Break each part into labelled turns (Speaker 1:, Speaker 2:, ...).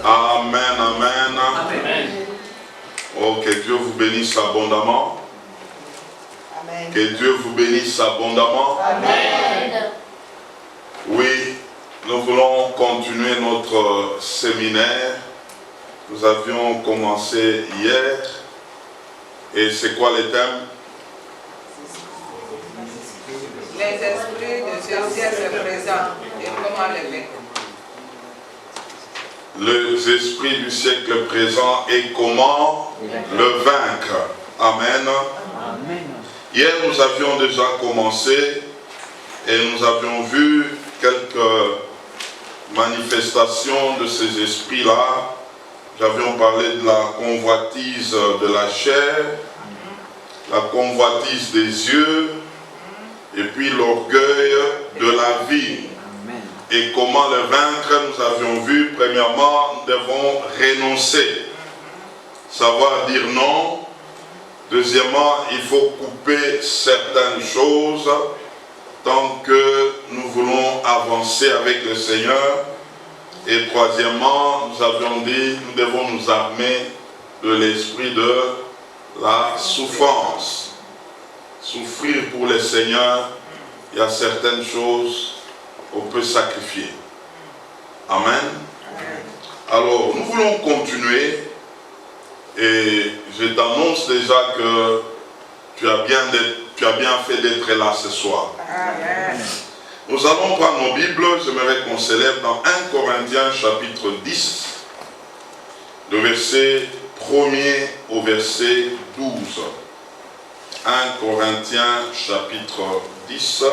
Speaker 1: Amen, amen.
Speaker 2: Amen.
Speaker 1: Oh, que Dieu vous bénisse abondamment.
Speaker 3: Amen.
Speaker 1: Que Dieu vous bénisse abondamment.
Speaker 3: Amen.
Speaker 1: Oui, nous voulons continuer notre séminaire. Nous avions commencé hier. Et c'est quoi le thème?
Speaker 3: Les esprits de ce siècle présent et comment les vaincre.
Speaker 1: Les esprits du siècle présent et comment le vaincre. Amen.
Speaker 2: Amen.
Speaker 1: Hier, nous avions déjà commencé et nous avions vu quelques manifestations de ces esprits-là. Nous avions parlé de la convoitise de la chair, la convoitise des yeux, et puis l'orgueil de la vie.
Speaker 2: Amen.
Speaker 1: Et comment le vaincre, nous avions vu, premièrement, nous devons renoncer, savoir dire non. Deuxièmement, il faut couper certaines choses tant que nous voulons avancer avec le Seigneur. Et troisièmement, nous avions dit, nous devons nous armer de l'esprit de la souffrance. Souffrir pour le Seigneur, il y a certaines choses qu'on peut sacrifier. Amen. Alors, nous voulons continuer. Et je t'annonce déjà que tu as bien fait d'être là ce soir.
Speaker 3: Amen.
Speaker 1: Nous allons prendre nos Bibles. J'aimerais qu'on s'élève dans 1 Corinthiens chapitre 10, de verset 1er au verset 12. 1 Corinthiens chapitre 10,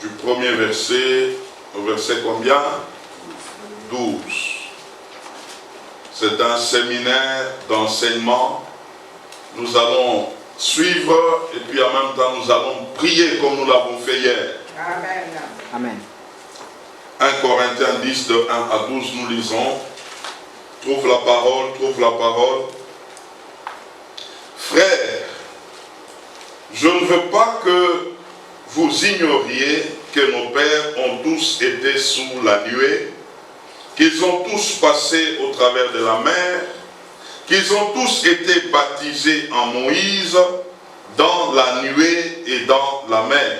Speaker 1: du premier verset au verset combien? 12. C'est un séminaire d'enseignement. Nous allons suivre et puis en même temps nous allons prier comme nous l'avons fait hier.
Speaker 3: Amen.
Speaker 2: Amen.
Speaker 1: 1 Corinthiens 10 de 1 à 12, nous lisons. Trouve la parole, trouve la parole. Frères, je ne veux pas que vous ignoriez que nos pères ont tous été sous la nuée, qu'ils ont tous passé au travers de la mer, qu'ils ont tous été baptisés en Moïse, dans la nuée et dans la mer.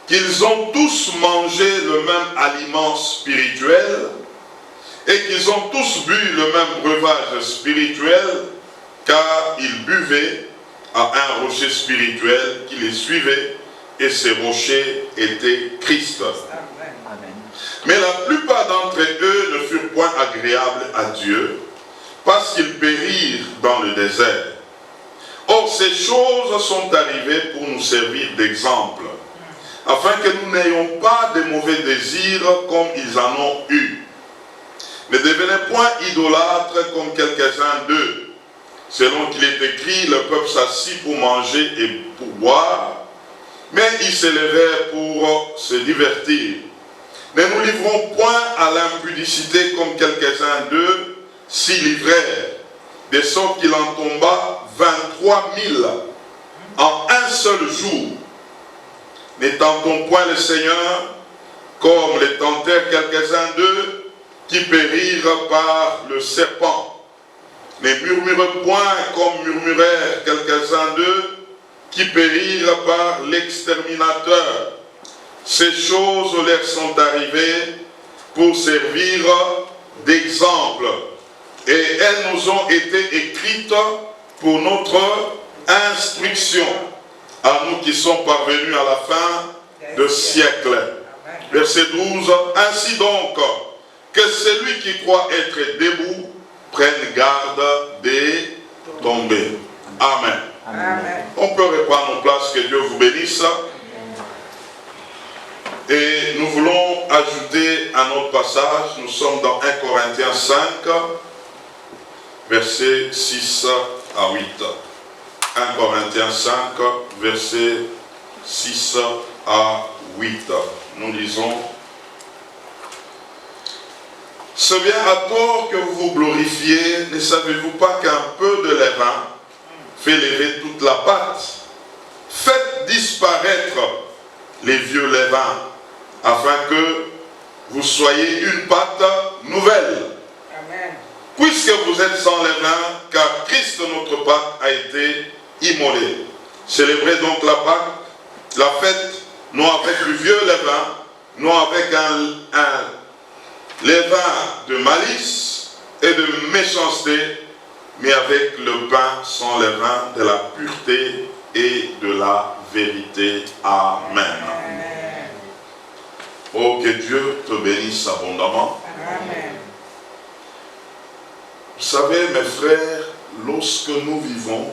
Speaker 1: Qu'ils ont tous mangé le même aliment spirituel et qu'ils ont tous bu le même breuvage spirituel, car ils buvaient à un rocher spirituel qui les suivait, et ces rochers étaient Christ.
Speaker 2: Amen.
Speaker 1: Mais la plupart d'entre eux ne furent point agréables à Dieu, parce qu'ils périrent dans le désert. Or, ces choses sont arrivées pour nous servir d'exemple, afin que nous n'ayons pas de mauvais désirs comme ils en ont eu. Ne devenez point idolâtres comme quelques-uns d'eux. Selon qu'il est écrit, le peuple s'assit pour manger et pour boire, mais ils se levèrent pour se divertir. Ne nous livrons point à l'impudicité comme quelques-uns d'eux s'y livrèrent, de sorte qu'il en tomba 23 000 en un seul jour. Ne tentons point le Seigneur comme les tentèrent quelques-uns d'eux qui périrent par le serpent. Ne murmurez point comme murmurèrent quelques-uns d'eux qui périrent par l'exterminateur. Ces choses leur sont arrivées pour servir d'exemple. Et elles nous ont été écrites pour notre instruction, à nous qui sommes parvenus à la fin de siècle. Verset 12. Ainsi donc, que celui qui croit être debout prenne garde de tomber. Amen.
Speaker 3: Amen.
Speaker 1: On peut reprendre nos places, que Dieu vous bénisse. Et nous voulons ajouter un autre passage. Nous sommes dans 1 Corinthiens 5, versets 6 à 8. 1 Corinthiens 5, versets 6 à 8. Nous lisons. C'est bien à tort que vous vous glorifiez. Ne savez-vous pas qu'un peu de levain fait lever toute la pâte? Faites disparaître les vieux levains, afin que vous vous soyez une pâte nouvelle.
Speaker 3: Amen.
Speaker 1: Puisque vous êtes sans levain, car Christ notre Pâque a été immolé. Célébrez donc la Pâque, la fête, non avec du vieux levain, non avec un levain de malice et de méchanceté, mais avec le pain sans levain de la pureté et de la vérité. Amen. Oh, que Dieu te bénisse abondamment.
Speaker 3: Amen.
Speaker 1: Vous savez, mes frères, lorsque nous vivons,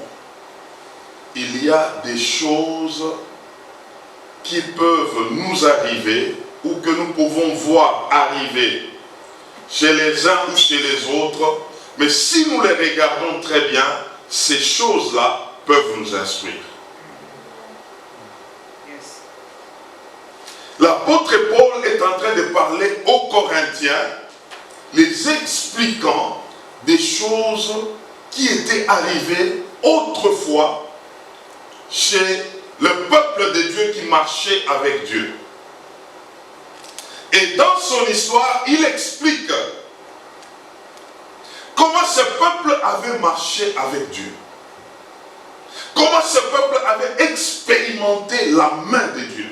Speaker 1: il y a des choses qui peuvent nous arriver ou que nous pouvons voir arriver chez les uns ou chez les autres, mais si nous les regardons très bien, ces choses-là peuvent nous instruire.
Speaker 3: Yes.
Speaker 1: L'apôtre Paul est en train de parler aux Corinthiens, les expliquant des choses qui étaient arrivées autrefois chez le peuple de Dieu qui marchait avec Dieu. Et dans son histoire, il explique comment ce peuple avait marché avec Dieu. Comment ce peuple avait expérimenté la main de Dieu.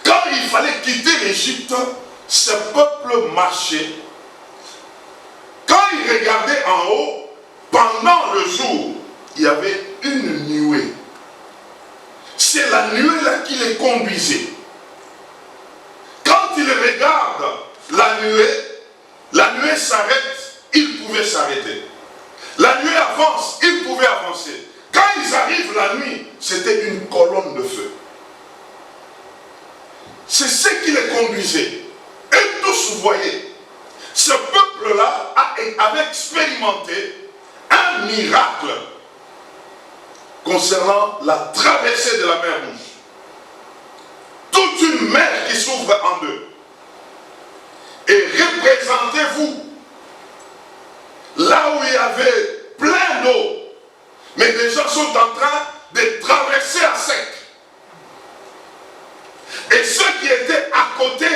Speaker 1: Quand il fallait quitter l'Égypte, ce peuple marchait. Quand il regardait en haut, pendant le jour, il y avait une nuée. C'est la nuée là qui les conduisait. Quand il regarde la nuée s'arrête, il pouvait s'arrêter. La nuée avance, il pouvait avancer. Quand ils arrivent la nuit, c'était une colonne de feu. C'est ce qui les conduisait. Et tous, vous voyez, ce peuple-là avait expérimenté un miracle concernant la traversée de la mer Rouge. Toute une mer qui s'ouvre en deux. Et représentez-vous là où il y avait plein d'eau, mais les gens sont en train de traverser à sec. Et ceux qui étaient à côté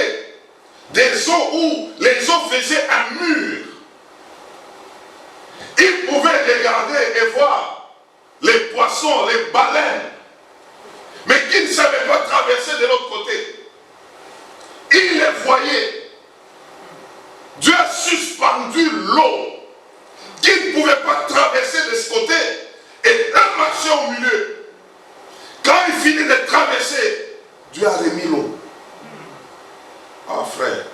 Speaker 1: des eaux où les eaux faisaient un mur, ils pouvaient regarder et voir les poissons, les baleines, mais qui ne savaient pas traverser de l'autre côté. Ils les voyaient. Dieu a suspendu l'eau qui ne pouvait pas traverser de ce côté et un marchait au milieu. Quand il finit de traverser, Dieu a remis l'eau. Ah frère,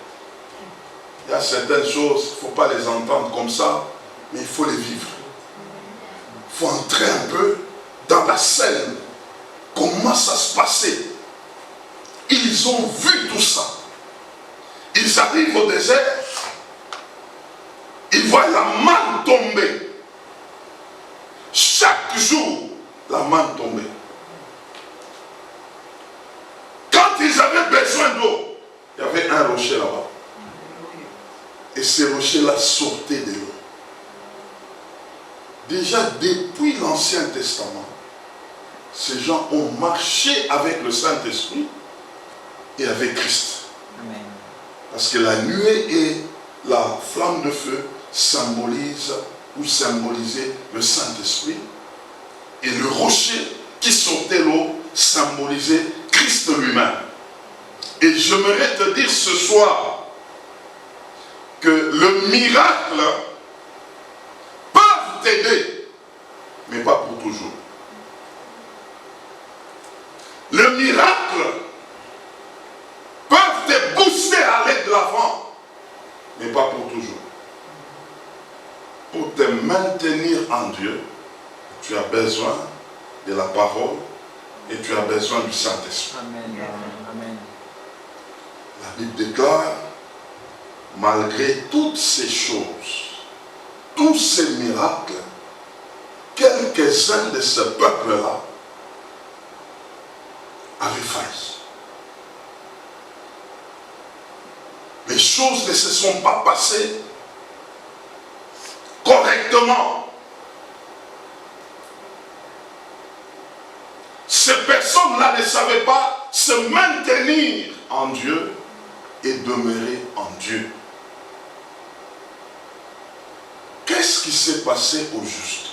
Speaker 1: il y a certaines choses, il ne faut pas les entendre comme ça, mais il faut les vivre. Il faut entrer un peu dans la scène. Comment ça se passait? Ils ont vu tout ça. Ils arrivent au désert. Ils voient la manne tomber. Chaque jour, la manne tombait. Quand ils avaient besoin d'eau, il y avait un rocher là-bas. Et ces rochers-là sortaient de l'eau. Déjà, depuis l'Ancien Testament, ces gens ont marché avec le Saint-Esprit et avec Christ.
Speaker 2: Amen.
Speaker 1: Parce que la nuée et la flamme de feu symbolisent ou symbolisaient le Saint-Esprit. Et le rocher qui sortait l'eau symbolisait Christ lui-même. Et j'aimerais te dire ce soir que le miracle peut t'aider, mais pas pour toujours. Le miracle peut te booster à aller de l'avant, mais pas pour toujours. Pour te maintenir en Dieu, tu as besoin de la parole et tu as besoin du Saint-Esprit.
Speaker 2: Amen. Amen.
Speaker 1: La Bible déclare, malgré toutes ces choses, tous ces miracles, quelques-uns de ce peuple-là avaient failli. Les choses ne se sont pas passées correctement. Ces personnes-là ne savaient pas se maintenir en Dieu et demeurer en Dieu. Qu'est-ce qui s'est passé au juste?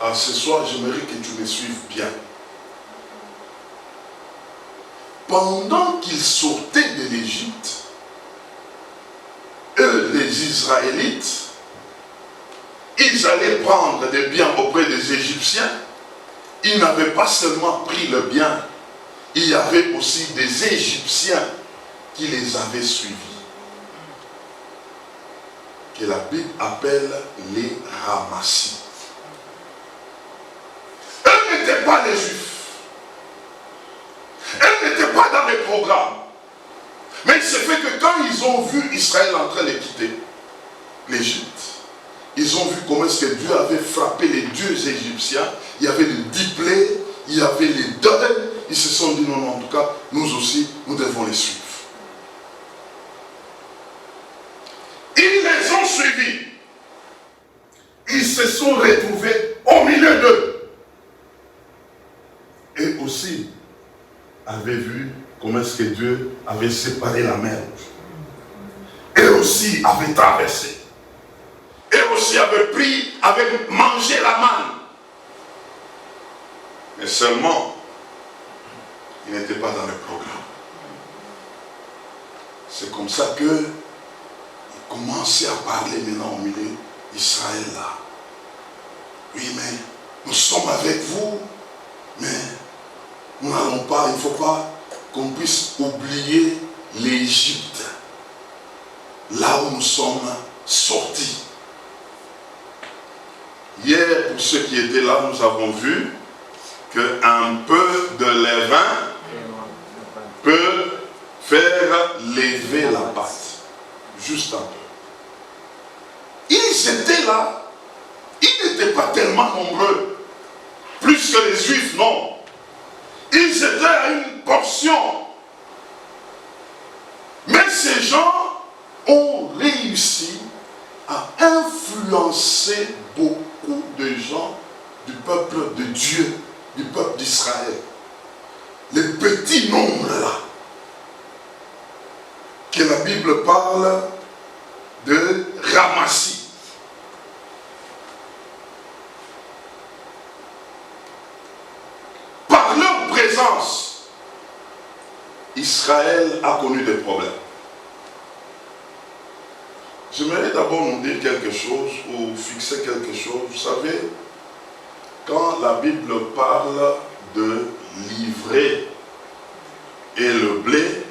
Speaker 1: Alors ce soir, j'aimerais que tu me suives bien. Pendant qu'ils sortaient de l'Égypte, eux, les Israélites, ils allaient prendre des biens auprès des Égyptiens. Ils n'avaient pas seulement pris le bien, il y avait aussi des Égyptiens qui les avaient suivis, que la Bible appelle les ramassis. Eux n'étaient pas les Juifs. Eux n'étaient pas dans les programmes. Mais il se fait que quand ils ont vu Israël en train de quitter l'Égypte, ils ont vu comment est-ce que Dieu avait frappé les dieux égyptiens. Il y avait les 10 plaies, il y avait les deuils. Ils se sont dit non, non, en tout cas, nous aussi, nous devons les suivre. Ils les ont suivis. Ils se sont retrouvés au milieu d'eux. Et aussi, avaient vu comment est-ce que Dieu avait séparé la mer. Et aussi avait traversé. Et aussi avait pris, avait mangé la manne. Mais seulement, il n'était pas dans le programme. C'est comme ça que il commençait à parler maintenant au milieu d'Israël là. Oui, mais nous sommes avec vous, mais nous n'allons pas, il ne faut pas qu'on puisse oublier l'Égypte, là où nous sommes sortis. Hier, pour ceux qui étaient là, nous avons vu qu'un peu de levain peut faire lever la pâte. Juste un peu. Ils étaient là, ils n'étaient pas tellement nombreux, plus que les Juifs, non. Ils étaient à une portion. Mais ces gens ont réussi à influencer beaucoup de gens du peuple de Dieu, du peuple d'Israël. Les petits nombres là, que la Bible parle de ramassis. Par leur présence, Israël a connu des problèmes. J'aimerais d'abord nous dire quelque chose ou fixer quelque chose. Vous savez, quand la Bible parle de l'ivraie et le blé,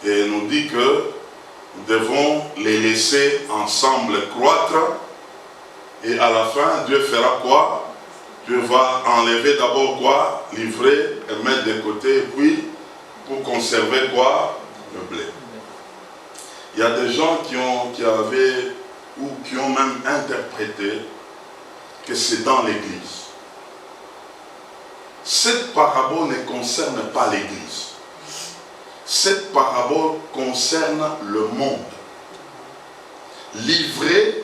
Speaker 1: et nous dit que nous devons les laisser ensemble croître, et à la fin, Dieu fera quoi? Dieu va enlever d'abord quoi? L'ivraie et mettre de côté, et puis pour conserver quoi? Le blé. Il y a des gens qui avaient ou qui ont même interprété que c'est dans l'Église. Cette parabole ne concerne pas l'Église. Cette parabole concerne le monde. L'ivraie,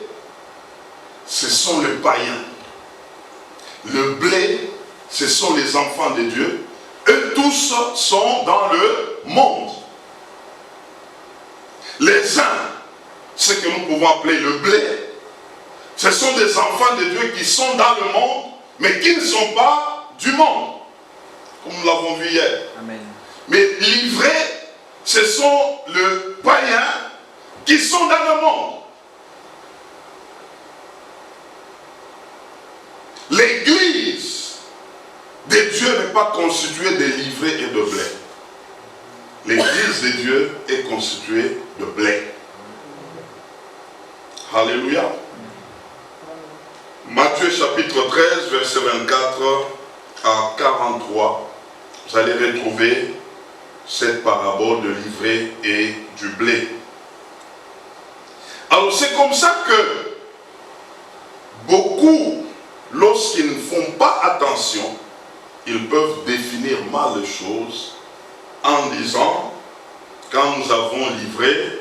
Speaker 1: ce sont les païens. Le blé, ce sont les enfants de Dieu. Eux tous sont dans le monde. Les uns, ce que nous pouvons appeler le blé, ce sont des enfants de Dieu qui sont dans le monde, mais qui ne sont pas du monde, comme nous l'avons vu hier.
Speaker 2: Amen.
Speaker 1: Mais l'ivraie, ce sont les païens qui sont dans le monde. L'église de Dieu n'est pas constituée de l'ivraie et de blé. L'église de Dieu est constituée de blé. Alléluia. Matthieu chapitre 13, verset 24 à 43. Vous allez retrouver cette parabole de l'ivraie et du blé. Alors c'est comme ça que beaucoup, lorsqu'ils ne font pas attention, ils peuvent définir mal les choses en disant, quand nous avons livré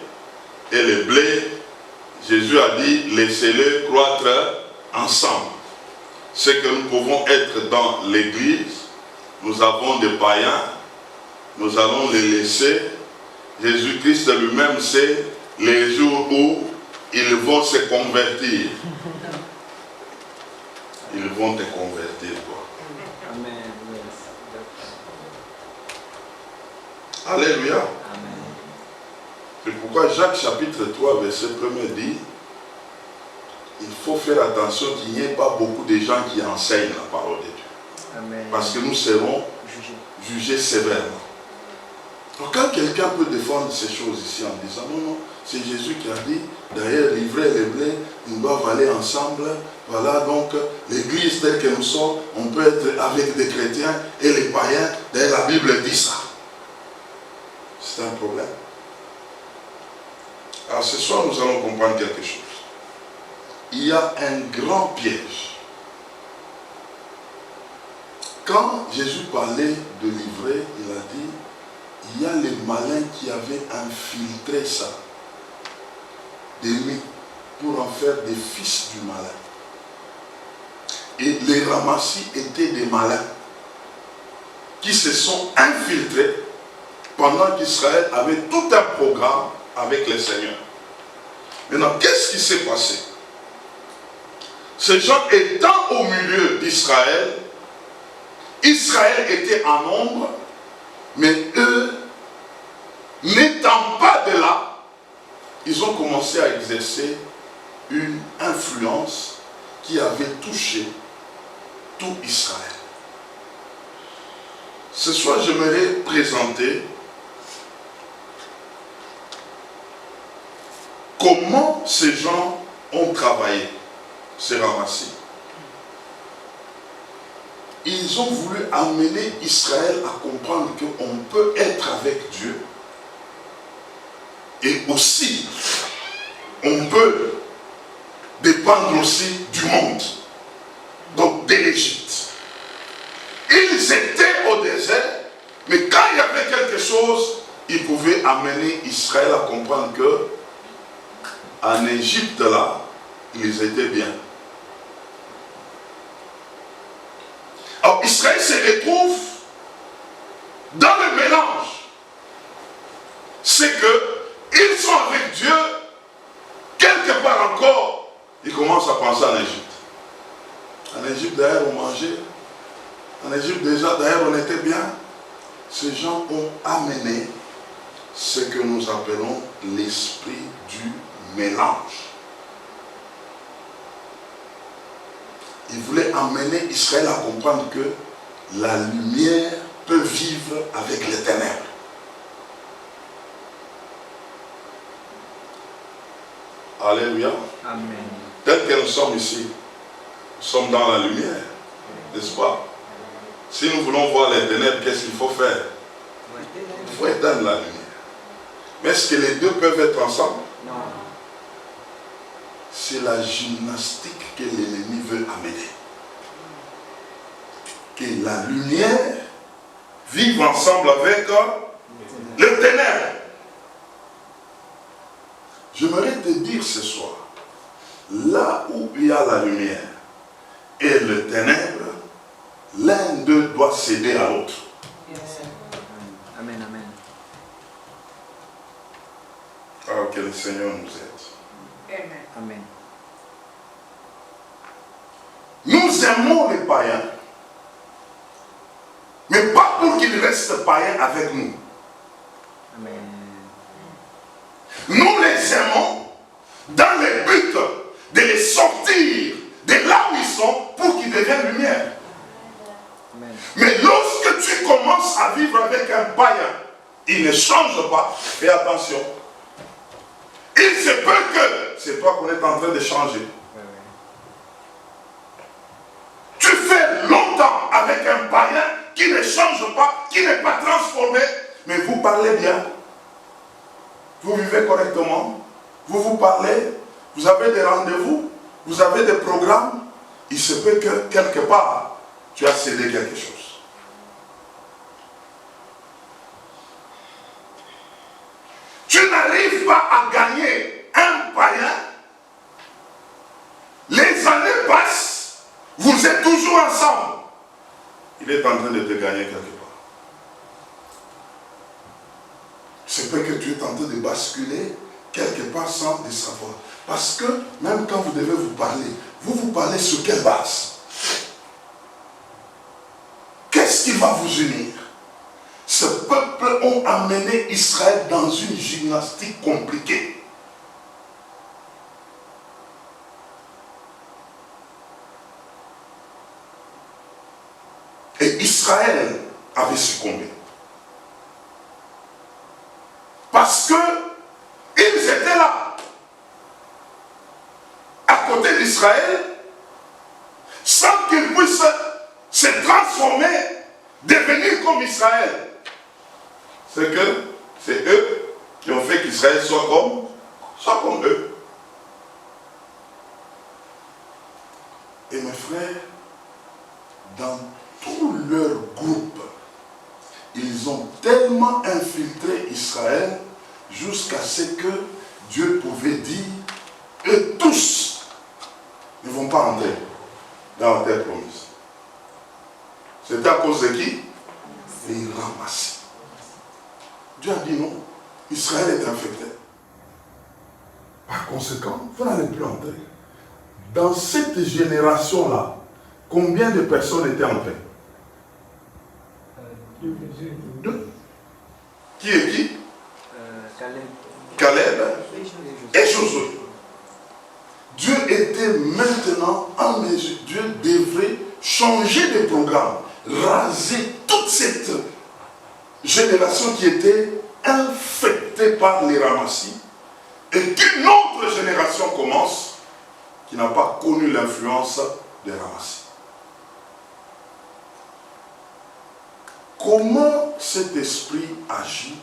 Speaker 1: et le blé, Jésus a dit, laissez-les croître ensemble. C'est que nous pouvons être dans l'église, nous avons des païens, nous allons les laisser Jésus-Christ lui-même sait les jours où ils vont se convertir. Ils vont te convertir, toi.
Speaker 2: Amen.
Speaker 1: Alléluia.
Speaker 2: Amen.
Speaker 1: C'est pourquoi Jacques chapitre 3, verset 1 dit, il faut faire attention qu'il n'y ait pas beaucoup de gens qui enseignent la parole de Dieu.
Speaker 2: Amen.
Speaker 1: Parce que nous serons jugés sévèrement. Donc quand quelqu'un peut défendre ces choses ici en disant, non, non, c'est Jésus qui a dit, d'ailleurs, livrer les blés, ils doivent aller ensemble. Voilà, donc, l'église telle que nous sommes, on peut être avec des chrétiens et les païens. D'ailleurs, la Bible dit ça. C'est un problème. Alors, ce soir, nous allons comprendre quelque chose. Il y a un grand piège. Quand Jésus parlait de livrer, il a dit, il y a les malins qui avaient infiltré ça, des nuits, pour en faire des fils du malin. Et les ramassis étaient des malins qui se sont infiltrés pendant qu'Israël avait tout un programme avec les seigneurs. Maintenant, qu'est-ce qui s'est passé? Ces gens étant au milieu d'Israël, Israël était en nombre, mais eux, n'étant pas de là, ils ont commencé à exercer une influence qui avait touché tout Israël. Ce soir, j'aimerais présenter comment ces gens ont travaillé, ces ramassis. Ils ont voulu amener Israël à comprendre qu'on peut être avec Dieu et aussi on peut dépendre aussi du monde, donc de l'Égypte. Ils étaient au désert, mais quand il y avait quelque chose, ils pouvaient amener Israël à comprendre que en Égypte là, ils étaient bien. Alors Israël se retrouve dans le mélange. C'est que ils sont avec Dieu, quelque part encore, ils commencent à penser en Égypte. En Égypte d'ailleurs on mangeait. En Égypte déjà d'ailleurs on était bien. Ces gens ont amené ce que nous appelons l'esprit du mélange. Il voulait amener Israël à comprendre que la lumière peut vivre avec les ténèbres. Alléluia.
Speaker 2: Amen.
Speaker 1: Tel que nous sommes ici, nous sommes dans la lumière, n'est-ce pas? Si nous voulons voir les ténèbres, qu'est-ce qu'il faut faire? Il faut éteindre la lumière. Mais est-ce que les deux peuvent être ensemble?
Speaker 2: Non.
Speaker 1: C'est la gymnastique que l'ennemi veut amener. Que la lumière vive ensemble avec le ténèbre. J'aimerais te dire ce soir, là où il y a la lumière et le ténèbre, l'un d'eux doit céder à l'autre.
Speaker 2: Amen, amen.
Speaker 1: Alors que le Seigneur nous aide.
Speaker 3: Amen.
Speaker 2: Amen.
Speaker 1: Nous aimons les païens, mais pas pour qu'ils restent païens avec nous.
Speaker 2: Amen.
Speaker 1: Nous les aimons dans le but de les sortir de là où ils sont pour qu'ils deviennent lumière.
Speaker 2: Amen.
Speaker 1: Mais lorsque tu commences à vivre avec un païen, il ne change pas. Fais attention. Il se peut que c'est toi qu'on est en train de changer.
Speaker 2: Ouais, ouais.
Speaker 1: Tu fais longtemps avec un païen qui ne change pas, qui n'est pas transformé, mais vous parlez bien. Vous vivez correctement. Vous vous parlez. Vous avez des rendez-vous. Vous avez des programmes. Il se peut que quelque part, tu as cédé quelque chose. Tu n'arrives pas à gagner un païen. Les années passent. Vous êtes toujours ensemble. Il est en train de te gagner quelque part. C'est
Speaker 4: j'espère que tu es en train de basculer quelque part sans le savoir. Parce que même quand vous devez vous parlez sur quelle base? Qu'est-ce qui va vous unir? Ce peuple ont amené Israël dans une gymnastique compliquée. Et Israël avait succombé. Parce que ils étaient là, à côté d'Israël, sans qu'ils puissent se transformer, devenir comme Israël. C'est que c'est eux qui ont fait qu'Israël soit comme eux. Et mes frères, dans tout leur groupe, ils ont tellement infiltré Israël jusqu'à ce que Dieu pouvait dire, eux tous ne vont pas entrer dans la terre promise. C'était à cause de qui? Les ramassis. Dieu a dit non, Israël est infecté. Par conséquent, vous n'allez plus entrer. Dans cette génération-là, combien de personnes étaient entrées? Deux. Qui est qui? Caleb et Josué. Dieu était maintenant en mesure. Dieu devrait changer de programme, raser toute cette génération qui était infectée par les ramassis, et qu'une autre génération commence qui n'a pas connu l'influence des ramassis. Comment cet esprit agit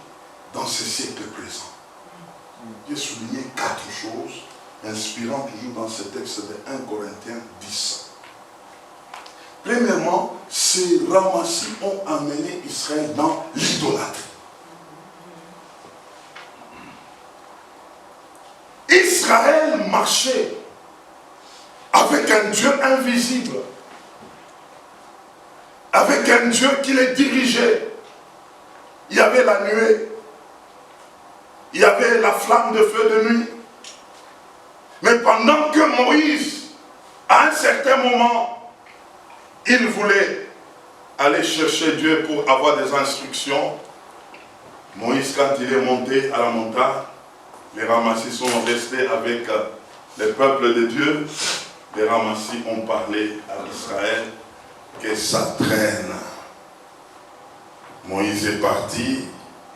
Speaker 4: dans ce siècle présent? J'ai souligné 4 choses, inspirant toujours dans ce texte de 1 Corinthiens 10. Premièrement, ces ramassis ont amené Israël dans l'idolâtrie. Israël marchait avec un Dieu invisible, avec un Dieu qui les dirigeait. Il y avait la nuée, il y avait la flamme de feu de nuit. Mais pendant que Moïse, à un certain moment, il voulait aller chercher Dieu pour avoir des instructions, Moïse, quand il est monté à la montagne, les ramassis sont restés avec le peuple de Dieu. Les ramassis ont parlé à Israël que ça traîne. Moïse est parti,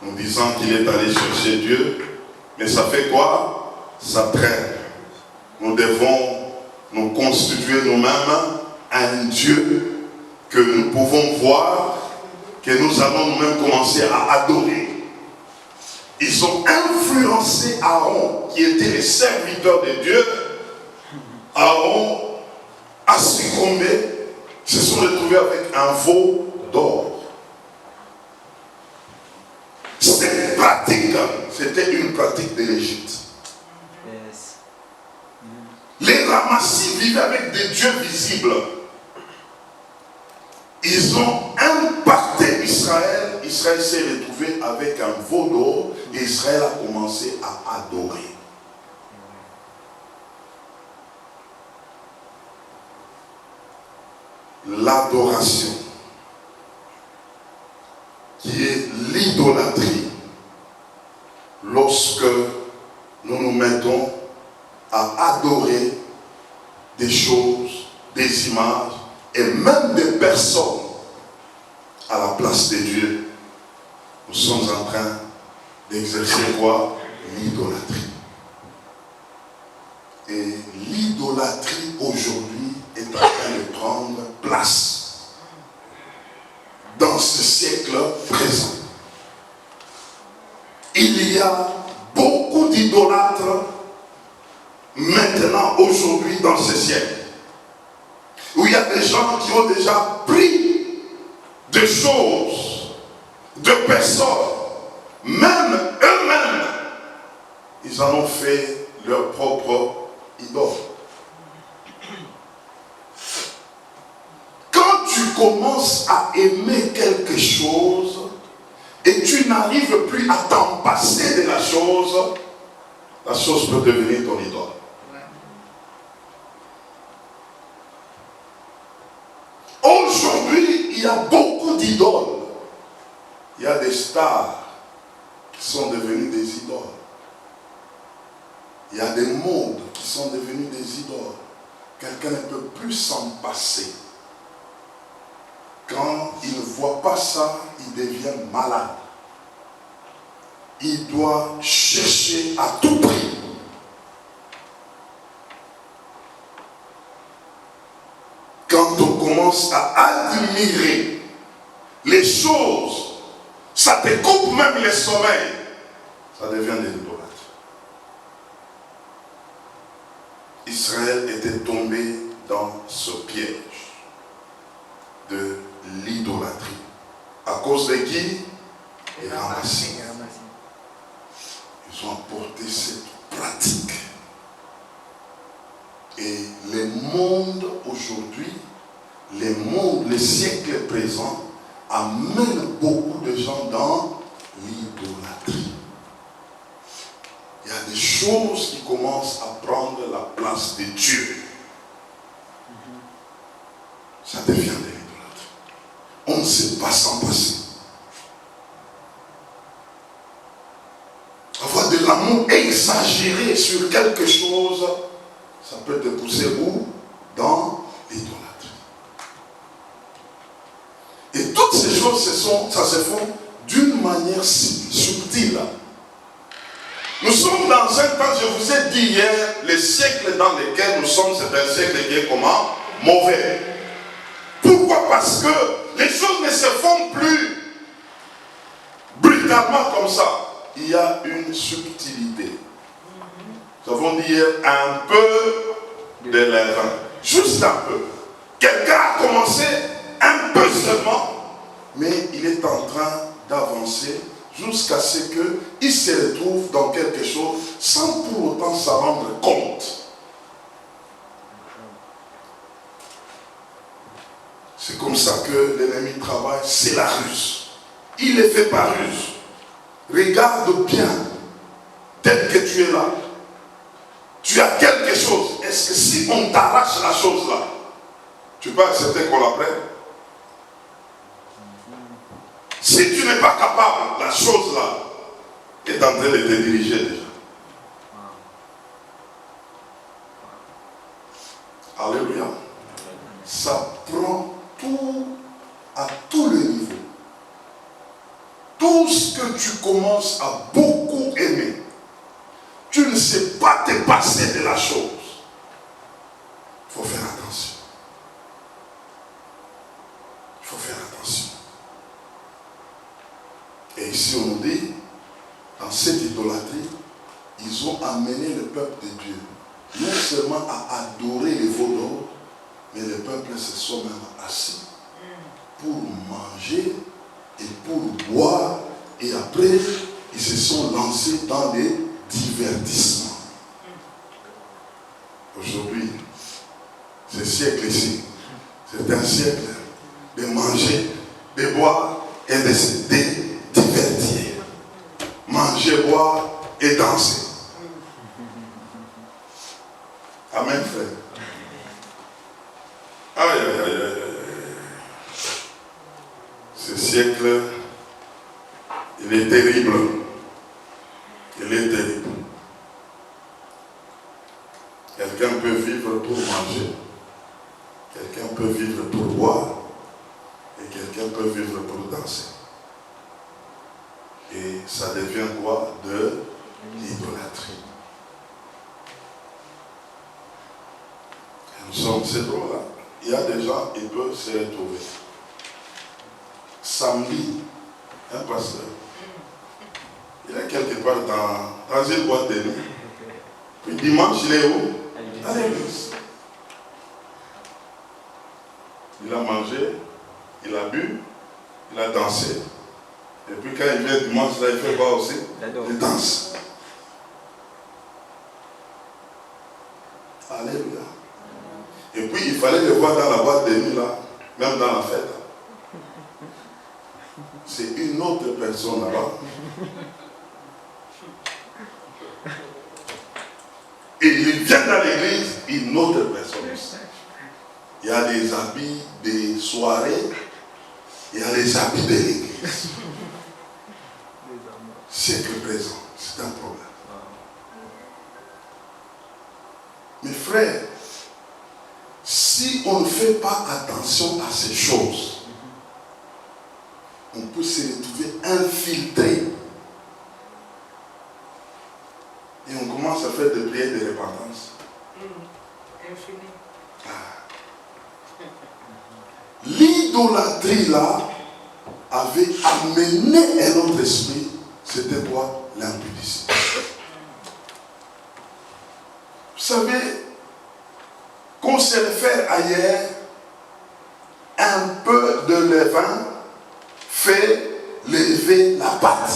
Speaker 4: nous disant qu'il est allé chercher Dieu, mais ça fait quoi? Ça traîne. Nous devons nous constituer nous-mêmes un Dieu que nous pouvons voir, que nous allons nous-mêmes commencer à adorer. Ils ont influencé Aaron, qui était le serviteur de Dieu. Aaron a succombé, se sont retrouvés avec un veau d'or. Cette pratique, c'était une pratique de l'Égypte.
Speaker 2: Yes.
Speaker 4: Les ramassis vivaient avec des dieux visibles. Ils ont impacté Israël. Israël s'est retrouvé avec un veau d'or et Israël a commencé à adorer. L'adoration, qui est l'idolâtrie, lorsque nous nous mettons à adorer des choses, des images et même des personnes à la place de Dieu, nous sommes en train d'exercer quoi? L'idolâtrie. Et l'idolâtrie aujourd'hui est en train de prendre place dans ce siècle présent. Il y a beaucoup d'idolâtres maintenant, aujourd'hui, dans ce siècle, où il y a des gens qui ont déjà pris des choses, de personnes, même eux-mêmes, ils en ont fait leur propre idole. Quand tu commences à aimer quelque chose et tu n'arrives plus à t'en passer de la chose peut devenir ton idole. Aujourd'hui, il y a beaucoup d'idoles. Il y a des stars qui sont devenues des idoles. Il y a des modes qui sont devenus des idoles. Quelqu'un ne peut plus s'en passer. Quand il ne voit pas ça, il devient malade. Il doit chercher à tout prix. Quand on commence à admirer les choses, ça te coupe même les sommeils, ça devient des idolâtres. Israël était tombé dans ce piège de l'idolâtrie. À cause de qui? Les Ramassiens. Ils ont apporté cette pratique. Et le monde aujourd'hui, les siècles présents, amènent beaucoup de gens dans l'idolâtrie. Il y a des choses qui commencent à prendre la place de Dieu. Ça devient de l'idolâtrie. On ne sait pas s'en passer. Avoir de l'amour exagéré sur quelque chose, ça peut te pousser où? Dans l'idolâtrie. Et toutes ces choses, ça se font d'une manière subtile. Nous sommes dans un temps, je vous ai dit hier, les siècles dans lesquels nous sommes, c'est un siècle qui est comment? Mauvais. Pourquoi? Parce que les choses ne se font plus brutalement comme ça. Il y a une subtilité. Nous avons dit hier un peu de levain. Juste un peu. Quelqu'un a commencé un peu seulement, mais il est en train d'avancer jusqu'à ce qu'il se retrouve dans quelque chose sans pour autant s'en rendre compte. C'est comme ça que l'ennemi travaille, c'est la ruse. Il est fait par ruse. Regarde bien, tel que tu es là, tu as quelque chose. Est-ce que si on t'arrache la chose là, tu peux accepter qu'on la prenne? Si tu n'es pas capable, la chose là est en train de te diriger déjà. Alléluia. Ça prend tout à tous les niveaux. Tout ce que tu commences à beaucoup aimer, tu ne sais pas te passer de la chose. Il faut faire attention. Il faut faire attention. Et ici on nous dit, dans cette idolâtrie, ils ont amené le peuple de Dieu, non seulement à adorer les veaux d'or, mais le peuple se sont même assis pour manger et pour boire, et après, ils se sont lancés dans des divertissements. Aujourd'hui, ce siècle-ci, c'est un siècle de manger, de boire et de se divertir. Manger, boire et danser. Amen, frère. Aïe, aïe, aïe, aïe, aïe. Ce siècle, il est terrible. Il est terrible. Quelqu'un peut vivre pour manger. Quelqu'un peut vivre pour boire. Et quelqu'un peut vivre pour danser. Et ça devient quoi? De l'idolâtrie. Nous sommes ces jours-là. Il y a des gens, ils peuvent se retrouver. Samedi, un pasteur, il est quelque part dans une boîte de nuit. Puis dimanche, il est où? À l'église. Il a mangé, il a bu, il a dansé. Et puis quand il vient dimanche, là, il fait quoi aussi? Il danse. Alléluia. Et puis il fallait le voir dans la boîte de nuit là, même dans la fête. c'est une autre personne là-bas. Et il vient dans l'église, une autre personne. Il y a les habits des soirées, il y a les habits de l'église. Siècle présent, c'est un problème. Mes frères, si on ne fait pas attention à ces choses, on peut se retrouver infiltré. Et on commence à faire des prières de repentance.
Speaker 3: Infini.
Speaker 4: L'idolâtrie là avait amené un autre esprit. C'était quoi? L'impudicité. Vous savez, qu'on sait le faire ailleurs, un peu de levain fait lever la pâte.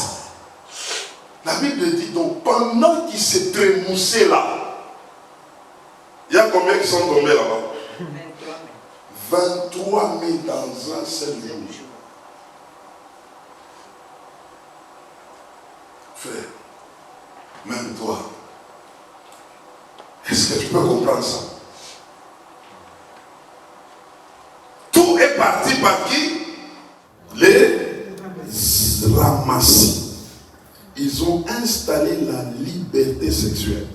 Speaker 4: La Bible dit donc, pendant qu'il s'est trémoussé là, il y a combien qui sont tombés là-bas? 23 000 dans un seul jour. Frère, même toi, est-ce que tu peux comprendre ça? Tout est parti par qui? Les ramassis. Ils ont installé la liberté sexuelle.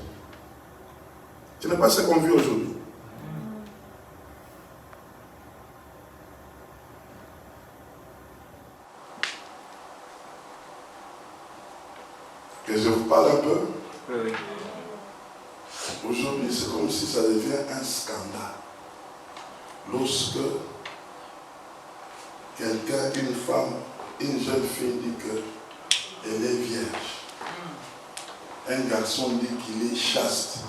Speaker 4: Ce n'est pas ce qu'on vit aujourd'hui. Que je vous parle un peu?
Speaker 2: Oui.
Speaker 4: Aujourd'hui, c'est comme si ça devient un scandale. Lorsque quelqu'un, une femme, une jeune fille dit qu'elle est vierge. Un garçon dit qu'il est chaste.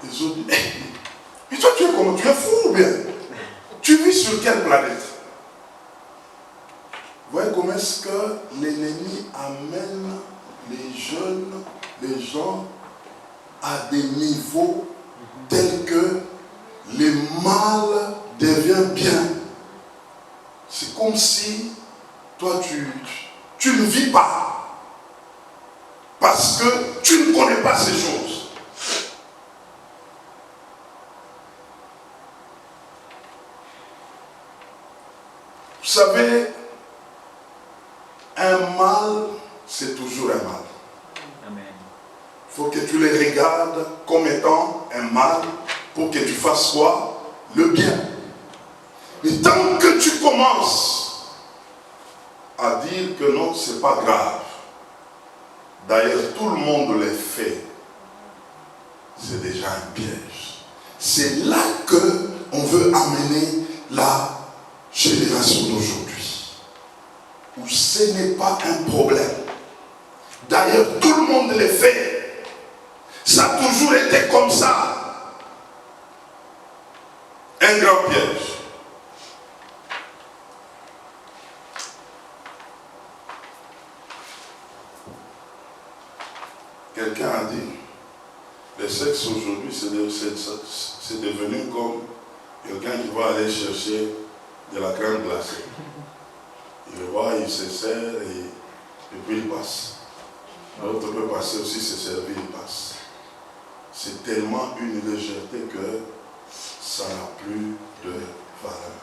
Speaker 4: Les autres disent, mais toi tu es comment? Tu es fou ou bien? Tu vis sur quelle planète? Vous voyez comment est-ce que l'ennemi amène les jeunes, les gens à des niveaux tels que le mal devient bien. C'est comme si toi tu ne vis pas. Parce que tu ne connais pas ces choses. Vous savez, un mal, c'est toujours un mal.
Speaker 2: Amen.
Speaker 4: Il faut que tu les regardes comme étant un mal pour que tu fasses quoi? Le bien. Mais tant que tu commences à dire que non, c'est pas grave. D'ailleurs, tout le monde les fait. C'est déjà un piège. C'est là que on veut amener la génération d'aujourd'hui. Où ce n'est pas un problème. D'ailleurs, tout le monde les fait. Ça a toujours été comme ça. Un grand piège. Quelqu'un a dit, le sexe aujourd'hui, c'est devenu comme quelqu'un qui va aller chercher de la crème glacée. Il le voit, il se sert et puis il passe. L'autre peut passer aussi, se servir, il passe. C'est tellement une légèreté que ça n'a plus de valeur.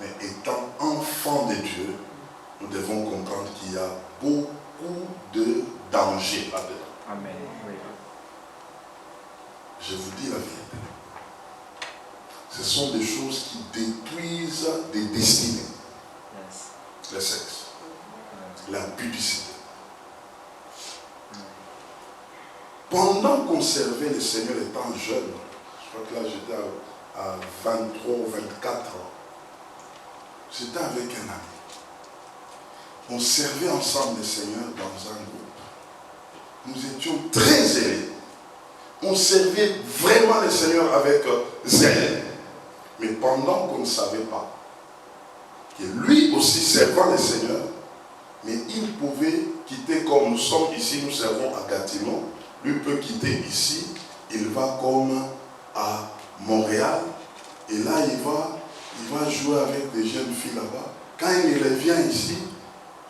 Speaker 4: Mais étant enfant de Dieu, nous devons comprendre qu'il y a beaucoup de dangers là-dedans.
Speaker 2: Amen. Oui.
Speaker 4: Je vous dis la vérité. Ce sont des choses qui détruisent des destinées.
Speaker 2: Yes.
Speaker 4: Le sexe, l'impudicité. Pendant qu'on servait le Seigneur étant jeune, je crois que là j'étais à 23 ou 24 ans, j'étais avec un ami. On servait ensemble le Seigneur dans un groupe. Nous étions très zélés. On servait vraiment le Seigneur avec zèle. Mais pendant qu'on ne savait pas que lui aussi servant le Seigneur, mais il pouvait quitter comme nous sommes ici, nous servons à Gatineau. Lui peut quitter ici, il va comme à Montréal. Et là, il va jouer avec des jeunes filles là-bas. Quand il revient ici,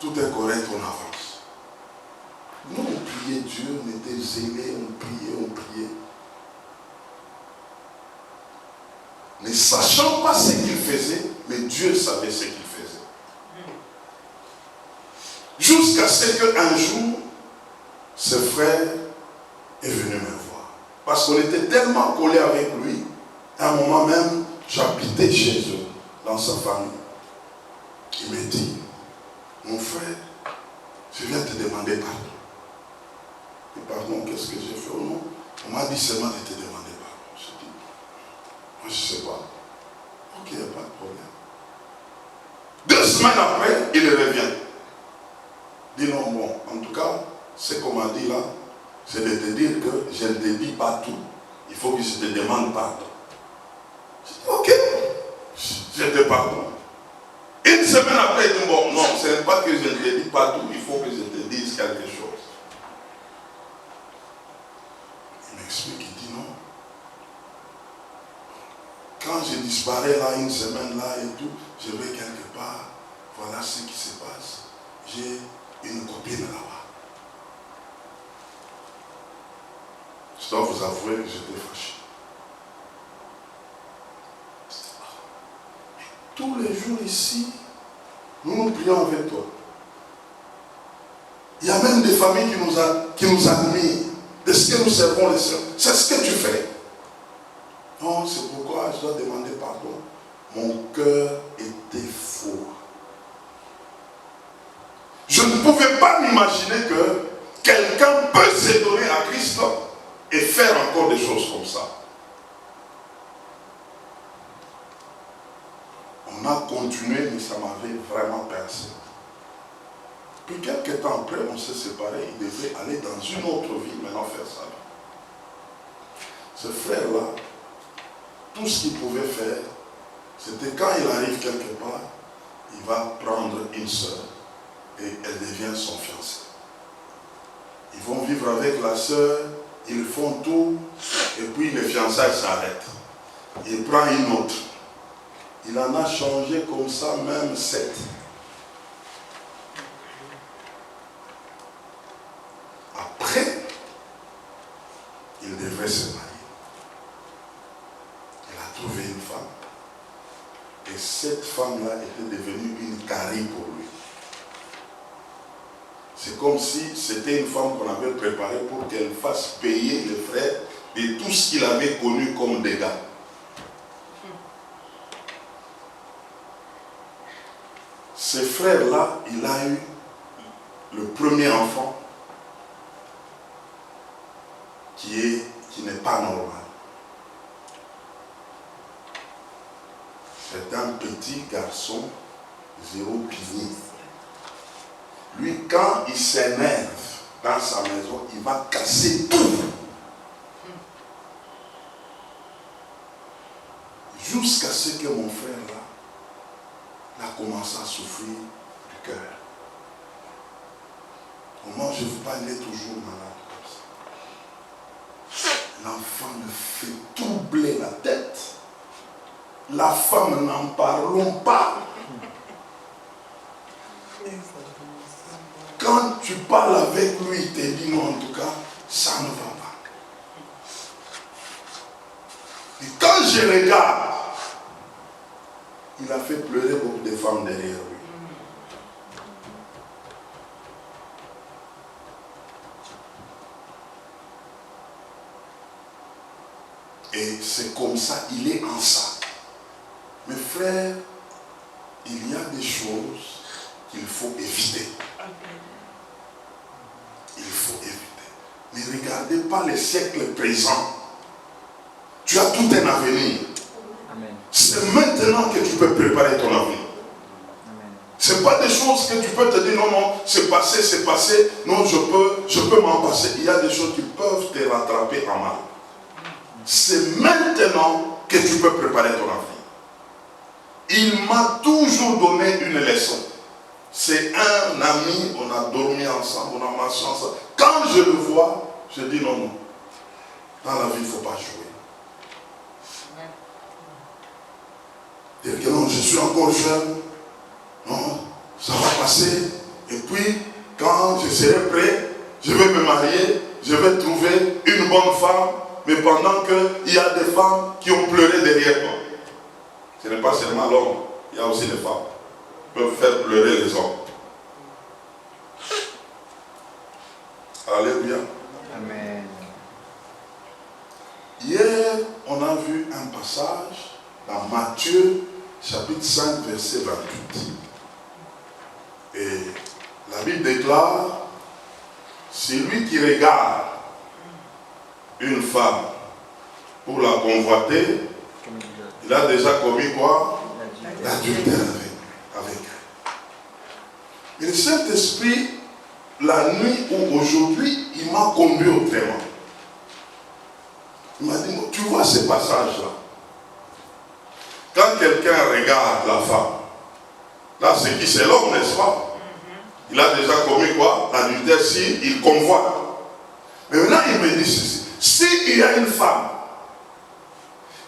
Speaker 4: tout est correct, on avance. Nous, on priait Dieu, on était zélés, on priait. Ne sachant pas ce qu'il faisait, mais Dieu savait ce qu'il faisait. Jusqu'à ce qu'un jour, ce frère est venu me voir. Parce qu'on était tellement collés avec lui, à un moment même, j'habitais chez eux, dans sa famille. Il me dit, mon frère, je viens te demander pardon. Et pardon, qu'est-ce que j'ai fait au nom? On m'a dit seulement de te demander pardon. Je dis, moi je ne sais pas. Ok, il n'y a pas de problème. 2 semaines après, il revient. Il dit non, bon, en tout cas, ce qu'on m'a dit là, c'est de te dire que je ne te dis pas tout. Il faut que je te demande pardon. Je dis ok, je te pardonne. 1 semaine après, il dit bon, non, ce n'est pas que je ne te dis pas tout, il faut que je te dise quelque chose. Il m'explique, il dit non. Quand je disparais là, 1 semaine là et tout, je vais quelque part, voilà ce qui se passe. J'ai une copine là-bas. Je dois vous avouer que j'étais fâché. Tous les jours ici, nous prions avec toi. Il y a même des familles qui nous admirent de ce que nous servons les sœurs. C'est ce que tu fais. Non, c'est pourquoi je dois demander pardon. Mon cœur était faux. Je ne pouvais pas m'imaginer que quelqu'un peut se donner à Christ et faire encore des choses comme ça. On a continué, mais ça m'avait vraiment percé. Puis quelques temps après, on s'est séparés. Il devait aller dans une autre vie, maintenant faire ça. Ce frère-là, tout ce qu'il pouvait faire, c'était quand il arrive quelque part, il va prendre une sœur et elle devient son fiancé. Ils vont vivre avec la sœur, ils font tout, et puis les fiançailles s'arrêtent. Il prend une autre. Il en a changé comme ça, même 7. Après, il devrait se marier. Il a trouvé une femme. Et cette femme-là était devenue une carie pour lui. C'est comme si c'était une femme qu'on avait préparée pour qu'elle fasse payer les frères de tout ce qu'il avait connu comme dégâts. Ce frère-là, il a eu le premier enfant qui n'est pas normal. C'est un petit garçon, 0 pilier. Lui, quand il s'énerve dans sa maison, il va casser tout. Jusqu'à ce que mon frère là, il a commencé à souffrir du cœur. Comment je ne veux pas, il est toujours malade comme ça. L'enfant me fait troubler la tête. La femme, n'en parlons pas. Quand tu parles avec lui, il te dit non, en tout cas, ça ne va pas. Et quand je regarde, il a fait pleurer beaucoup de femmes derrière lui. Et c'est comme ça, il est en ça. Mes frères, il y a des choses qu'il faut éviter. Il faut éviter. Ne regardez pas les siècles présents. Tu as tout un avenir. C'est maintenant que tu peux préparer ton avenir. Ce n'est pas des choses que tu peux te dire non, non, c'est passé, non, je peux m'en passer. Il y a des choses qui peuvent te rattraper en mal. C'est maintenant que tu peux préparer ton avenir. Il m'a toujours donné une leçon. C'est un ami, on a dormi ensemble, on a marché ensemble. Quand je le vois, je dis non, non. Dans la vie, il ne faut pas jouer. Dire que non, je suis encore jeune. Non, ça va passer. Et puis, quand je serai prêt, je vais me marier, je vais trouver une bonne femme, mais pendant qu'il y a des femmes qui ont pleuré derrière moi. Ce n'est pas seulement l'homme, il y a aussi les femmes qui peuvent faire pleurer les hommes. Alléluia.
Speaker 2: Amen.
Speaker 4: Hier, on a vu un passage dans Matthieu, chapitre 5, verset 28. Et la Bible déclare, celui qui regarde une femme pour la convoiter, il a déjà commis quoi? L'adultère avec elle. Et le Saint-Esprit, la nuit ou aujourd'hui, il m'a conduit autrement. Il m'a dit, tu vois ce passage-là. Quand quelqu'un regarde la femme, là c'est qui? C'est l'homme, n'est-ce pas? Il a déjà commis quoi? L'adultère s'il convoite. Mais maintenant il me dit ceci. S'il y a une femme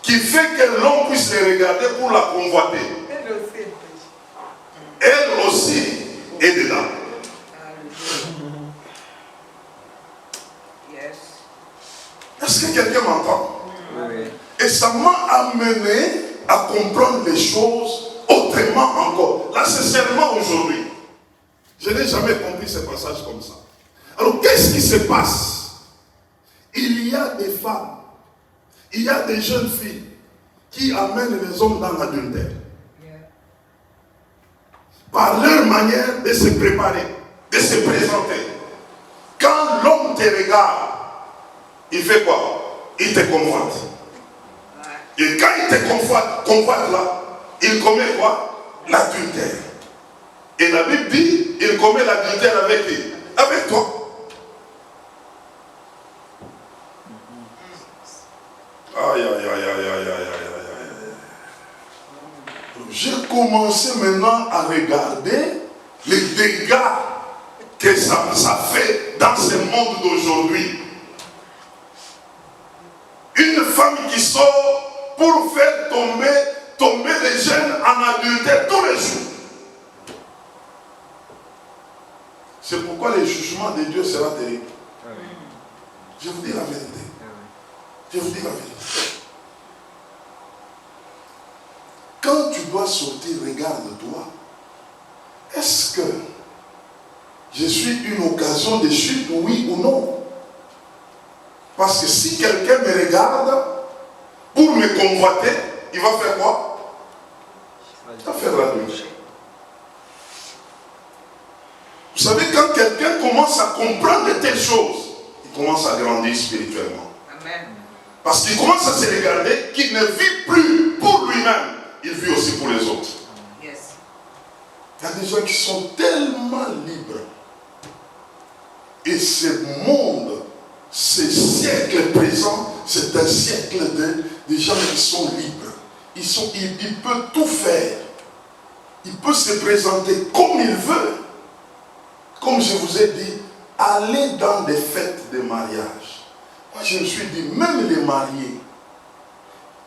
Speaker 4: qui fait que l'homme puisse les regarder pour la convoiter, elle aussi est dedans. Est-ce que quelqu'un m'entend?
Speaker 2: Oui.
Speaker 4: Et ça m'a amené à comprendre les choses autrement encore. Là, c'est seulement aujourd'hui. Je n'ai jamais compris ce passage comme ça. Alors, qu'est-ce qui se passe? Il y a des femmes, il y a des jeunes filles qui amènent les hommes dans l'adultère. Par leur manière de se préparer, de se présenter. Quand l'homme te regarde, il fait quoi? Il te convoite. Et quand il te convoite là, il commet quoi? L'adultère. Et la Bible dit, il commet l'adultère avec qui? Avec toi. Aïe, aïe, aïe, aïe, aïe, aïe, aïe, aïe. J'ai commencé maintenant à regarder les dégâts que ça fait dans ce monde d'aujourd'hui. Une femme qui sort pour faire tomber les jeunes en adultère tous les jours. C'est pourquoi le jugement de Dieu sera terrible. Je vous dis la vérité. Je vous dis la vérité. Quand tu dois sortir, regarde-toi. Est-ce que je suis une occasion de chute, oui ou non? Parce que si quelqu'un me regarde pour me convoiter, il va faire quoi? Il va faire l'adultère. Vous savez, quand quelqu'un commence à comprendre de telles choses, il commence à grandir spirituellement.
Speaker 3: Amen.
Speaker 4: Parce qu'il commence à se regarder qu'il ne vit plus pour lui-même, il vit aussi pour les autres.
Speaker 3: Yes.
Speaker 4: Il y a des gens qui sont tellement libres. Et ce monde, ce siècle présent, c'est un siècle de gens qui sont libres. Il peut tout faire. Il peut se présenter comme il veut. Comme je vous ai dit, aller dans des fêtes de mariage. Moi, je me suis dit, même les mariés,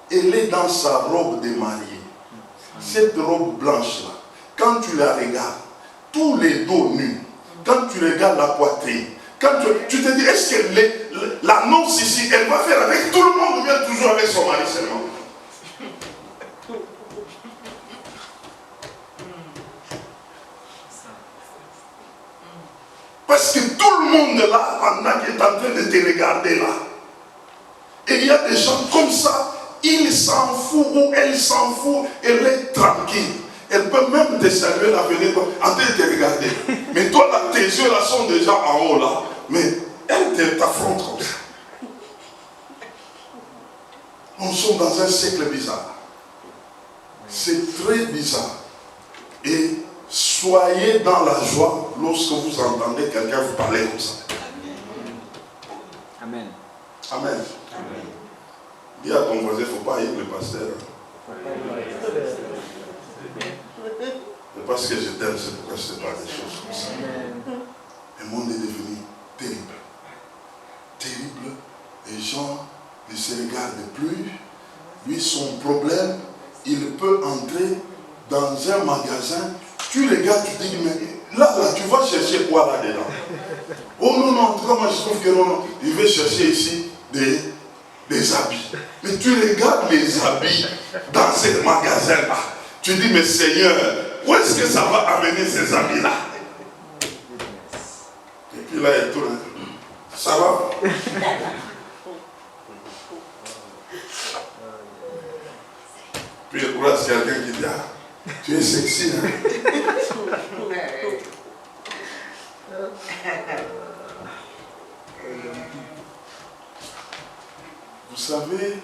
Speaker 4: elle est dans sa robe de mariée. Cette robe blanche-là, quand tu la regardes, tous les dos nus, quand tu regardes la poitrine, quand tu te dis, est-ce que l'annonce ici, elle va faire avec tout le monde ou bien toujours avec son mari seulement? Parce que tout le monde là, pendant qu'il est en train de te regarder là, et il y a des gens comme ça, il s'en fout ou elle s'en fout, elle est tranquille. Elle peut même te saluer la venue en train de te regarder. Mais toi là, tes yeux là sont déjà en haut là. Mais elle t'affronte comme ça. Nous sommes dans un siècle bizarre. C'est très bizarre. Et soyez dans la joie lorsque vous entendez quelqu'un vous parler comme ça.
Speaker 2: Amen.
Speaker 4: Amen. Dis à ton voisin, il ne faut pas haïr le pasteur. C'est parce que je t'aime, c'est pourquoi je ne te parle des choses comme ça. Le monde est devenu terrible. Terrible. Les gens ne se regardent plus. Lui, son problème, il peut entrer dans un magasin. Tu regardes, tu te dis, mais Là, tu vas chercher quoi là-dedans? Oh non, non, en tout cas, moi je trouve que non, il veut chercher ici des habits. Mais tu regardes les habits dans ces magasins-là. Tu dis, mais Seigneur, où est-ce que ça va amener ces habits-là? Et puis là, il tourne. Ça va? Puis il croise quelqu'un qui dit, ah, tu es sexy. Hein? Vous savez,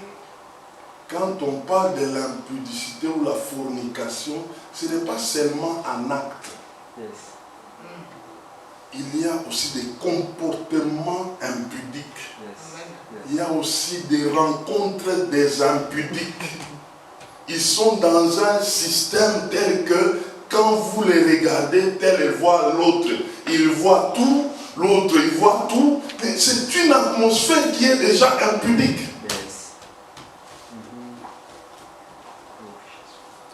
Speaker 4: quand on parle de l'impudicité ou la fornication, ce n'est pas seulement un acte.
Speaker 2: Yes.
Speaker 4: Il y a aussi des comportements impudiques.
Speaker 2: Yes.
Speaker 4: Il y a aussi des rencontres des impudiques. Ils sont dans un système tel que quand vous les regardez, tel voit l'autre. Il voit tout, l'autre il voit tout. Mais c'est une atmosphère qui est déjà impudique.
Speaker 2: Yes.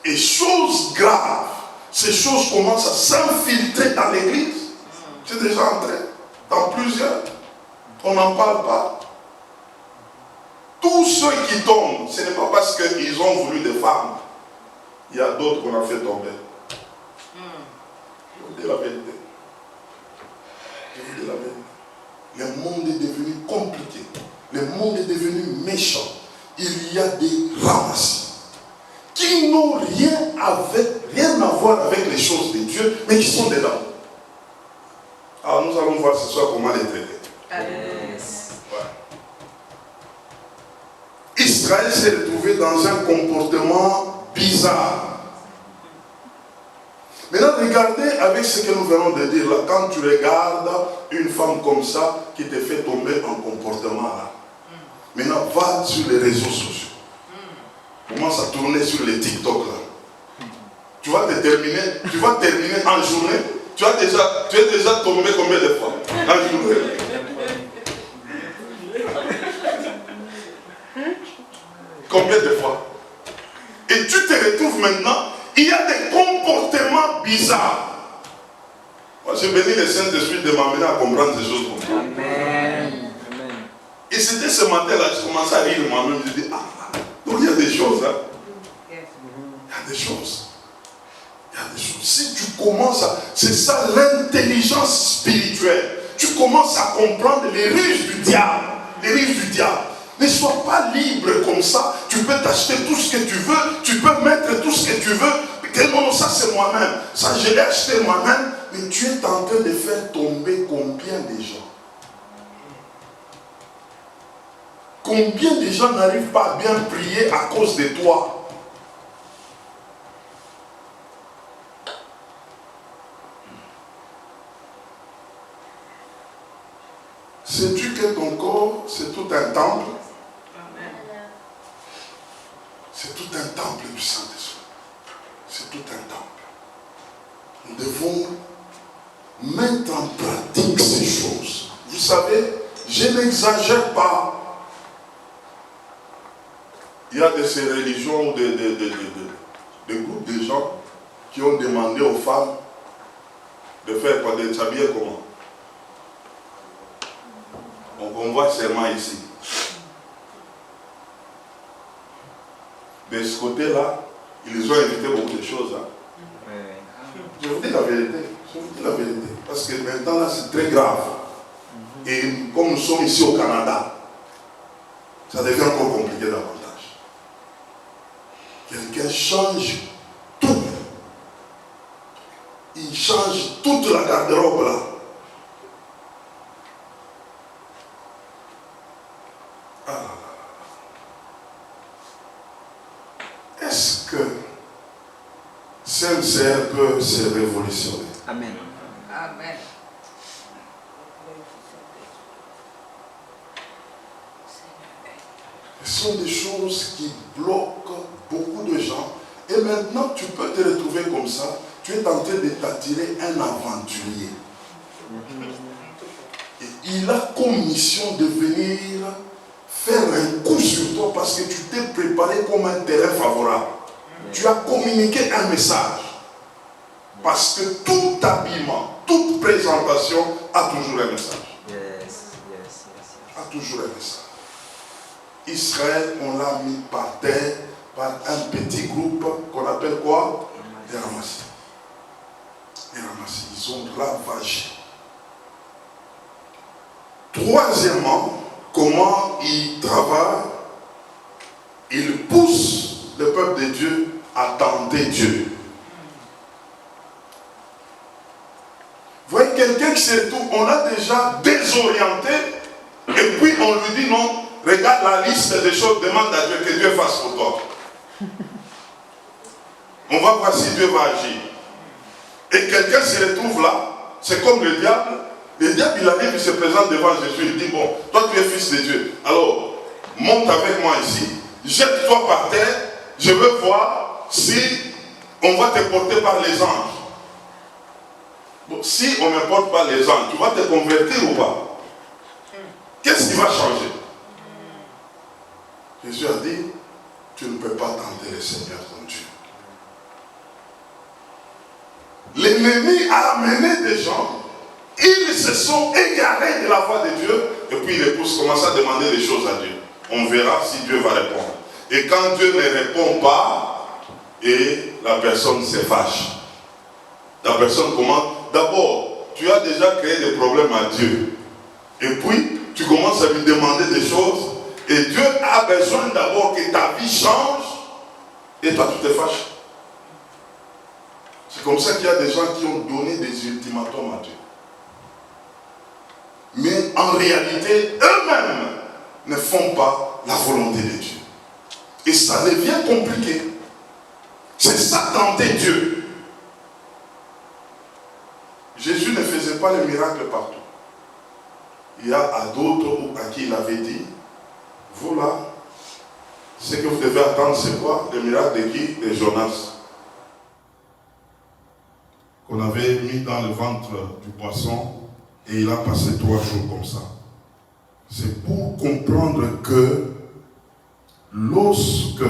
Speaker 4: Et chose grave, ces choses commencent à s'infiltrer dans l'église. C'est déjà entré dans plusieurs. On n'en parle pas. Tous ceux qui tombent, ce n'est pas parce qu'ils ont voulu des femmes. Il y a d'autres qu'on a fait tomber. Je vous dis la vérité. Je vous dis la vérité. Le monde est devenu compliqué. Le monde est devenu méchant. Il y a des ramassis qui n'ont rien à voir avec les choses de Dieu, mais qui sont dedans. Alors nous allons voir ce soir comment les traiter.
Speaker 2: Yes.
Speaker 4: Israël s'est retrouvé dans un comportement bizarre. Maintenant, regardez avec ce que nous venons de dire là. Quand tu regardes une femme comme ça qui te fait tomber en comportement là. Maintenant, va sur les réseaux sociaux. Commence à tourner sur les TikTok là. Tu vas terminer en journée. Tu es déjà tombé combien de fois en journée? Combien de fois? Et tu te retrouves maintenant, il y a des comportements bizarres. Moi, je bénis le Saint-Esprit de m'amener à comprendre ces choses comme ça.
Speaker 2: Amen. Amen.
Speaker 4: Et c'était ce matin-là, je commençais à rire moi-même. Je dis, donc il y a des choses. Hein? Il y a des choses. Il y a des choses. Si tu commences à... C'est ça l'intelligence spirituelle. Tu commences à comprendre les ruses du diable. Les ruses du diable. Ne sois pas libre comme ça. Tu peux t'acheter tout ce que tu veux. Tu peux mettre tout ce que tu veux. Non, ça c'est moi-même. Ça je l'ai acheté moi-même. Mais tu es en train de faire tomber combien de gens? Combien de gens n'arrivent pas à bien prier à cause de toi? Sais-tu que ton corps, c'est tout un temple? C'est tout un temple du Saint-Esprit. C'est tout un temple. Nous devons mettre en pratique ces choses. Vous savez, je n'exagère pas. Il y a de ces religions, des groupes de gens qui ont demandé aux femmes de faire quoi, de s'habiller comment? On voit seulement ici. De ce côté-là, ils ont évité beaucoup de choses. Hein. Je vous dis la vérité. Je vous dis la vérité. Parce que maintenant, là, c'est très grave. Et comme nous sommes ici au Canada, ça devient encore compliqué davantage. Quelqu'un change tout. Il change toute la garde-robe là. Est-ce que Saint-Sœur peut se révolutionner?
Speaker 2: Amen.
Speaker 3: Amen.
Speaker 4: Ce sont des choses qui bloquent beaucoup de gens. Et maintenant, tu peux te retrouver comme ça. Tu es en train de t'attirer un aventurier. Et il a comme mission de venir faire un coup sur toi parce que tu t'es préparé comme un terrain favorable. Tu as communiqué un message. Parce que tout habillement, toute présentation a toujours un message. A toujours un message. Israël, on l'a mis par terre par un petit groupe qu'on appelle quoi? Les ramassis. Les ramassis, ils ont ravagé. Troisièmement, comment ils travaillent? Ils poussent le peuple de Dieu à tenter Dieu. Vous voyez, quelqu'un qui se retrouve, on a déjà désorienté, et puis on lui dit non, regarde la liste des choses, demande à Dieu que Dieu fasse pour toi. On va voir si Dieu va agir. Et quelqu'un se retrouve là, c'est comme le diable. Le diable, il arrive, il se présente devant Jésus, il dit, bon, toi tu es fils de Dieu, alors monte avec moi ici, jette-toi par terre, je veux voir si on va te porter par les anges. Bon, si on ne porte pas les anges, tu vas te convertir ou pas? Qu'est-ce qui va changer? Jésus a dit, tu ne peux pas tenter le Seigneur ton Dieu. L'ennemi a amené des gens, ils se sont égarés de la voie de Dieu, et puis les poussent commencent à demander des choses à Dieu. On verra si Dieu va répondre. Et quand Dieu ne répond pas, et la personne se fâche. La personne commence, d'abord, tu as déjà créé des problèmes à Dieu. Et puis, tu commences à lui demander des choses, et Dieu a besoin d'abord que ta vie change, et toi tu te fâches. C'est comme ça qu'il y a des gens qui ont donné des ultimatums à Dieu. Mais en réalité, eux-mêmes ne font pas la volonté de Dieu. Et ça devient compliqué. C'est ça, tenter Dieu. Jésus ne faisait pas les miracles partout. Il y a à d'autres à qui il avait dit, vous là, ce que vous devez attendre, c'est quoi? Le miracle de qui? De Jonas. Qu'on avait mis dans le ventre du poisson et il a passé 3 jours comme ça. C'est pour comprendre que lorsque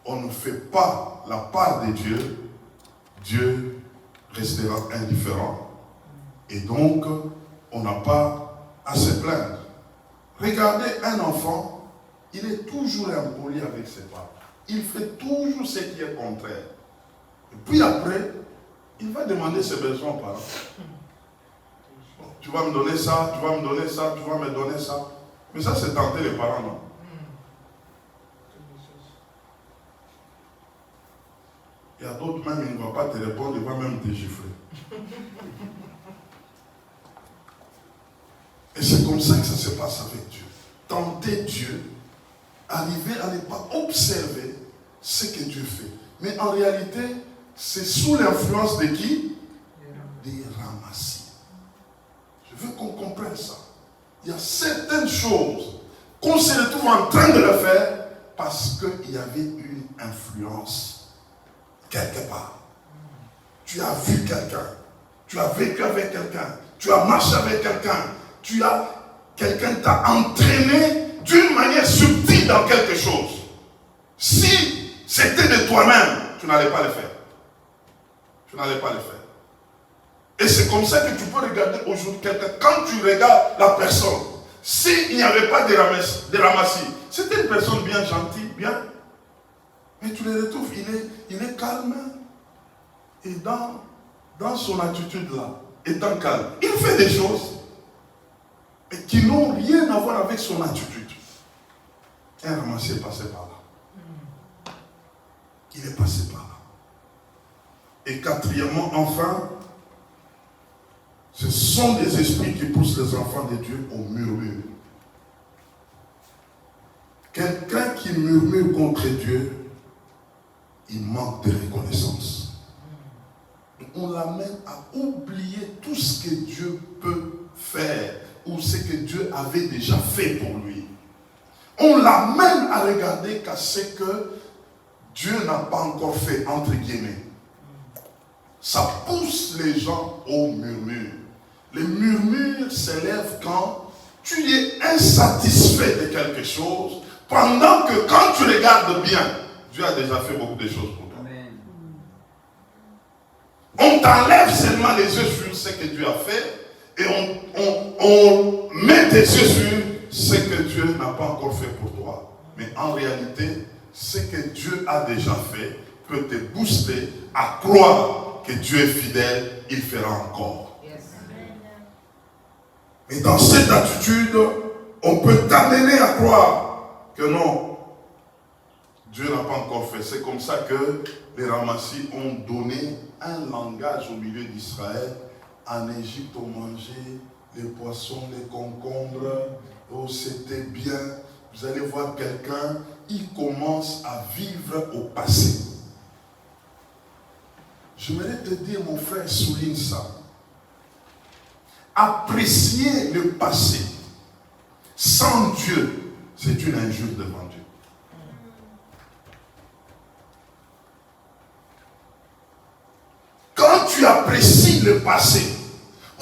Speaker 4: on ne fait pas la part de Dieu, Dieu restera indifférent et donc on n'a pas à se plaindre. Regardez un enfant, il est toujours impoli avec ses parents. Il fait toujours ce qui est contraire. Et puis après, il va demander ses besoins aux parents. Bon, tu vas me donner ça, tu vas me donner ça, tu vas me donner ça. Mais ça, c'est tenter les parents, non? Il y a d'autres même, il ne va pas te répondre, il va même te gifler. Et c'est comme ça que ça se passe avec Dieu. Tenter Dieu, arriver à ne pas observer ce que Dieu fait. Mais en réalité, c'est sous l'influence de qui? Des ramassis. Je veux qu'on comprenne ça. Il y a certaines choses qu'on se retrouve en train de le faire parce qu'il y avait une influence quelque part. Tu as vu quelqu'un, tu as vécu avec quelqu'un, tu as marché avec quelqu'un, quelqu'un t'a entraîné d'une manière subtile dans quelque chose. Si c'était de toi-même, tu n'allais pas le faire. Tu n'allais pas le faire. Et c'est comme ça que tu peux regarder aujourd'hui quelqu'un. Quand tu regardes la personne, s'il n'y avait pas de ramassis, c'était une personne bien gentille, bien. Mais tu le retrouves, il est calme. Et dans son attitude là, étant calme, il fait des choses qui n'ont rien à voir avec son attitude. Un ramassé est passé par là. Il est passé par là. Et quatrièmement, enfin, ce sont des esprits qui poussent les enfants de Dieu au murmure. Quelqu'un qui murmure contre Dieu, il manque de reconnaissance. On l'amène à oublier tout ce que Dieu peut faire ou ce que Dieu avait déjà fait pour lui. On l'amène à regarder qu'à ce que Dieu n'a pas encore fait, entre guillemets. Ça pousse les gens au murmure. Les murmures s'élèvent quand tu es insatisfait de quelque chose, pendant que quand tu regardes bien, Dieu a déjà fait beaucoup de choses pour toi. On t'enlève seulement les yeux sur ce que Dieu a fait et on met tes yeux sur ce que Dieu n'a pas encore fait pour toi. Mais en réalité, ce que Dieu a déjà fait peut te booster à croire que Dieu est fidèle, il fera encore.
Speaker 3: Yes.
Speaker 4: Et dans cette attitude, on peut t'amener à croire que non, Dieu n'a pas encore fait. C'est comme ça que les ramassis ont donné un langage au milieu d'Israël. En Égypte, on mangeait les poissons, les concombres. Oh, c'était bien. Vous allez voir quelqu'un, il commence à vivre au passé. J'aimerais te dire, mon frère, souligne ça. Apprécier le passé sans Dieu, c'est une injure devant Dieu. Quand tu apprécies le passé,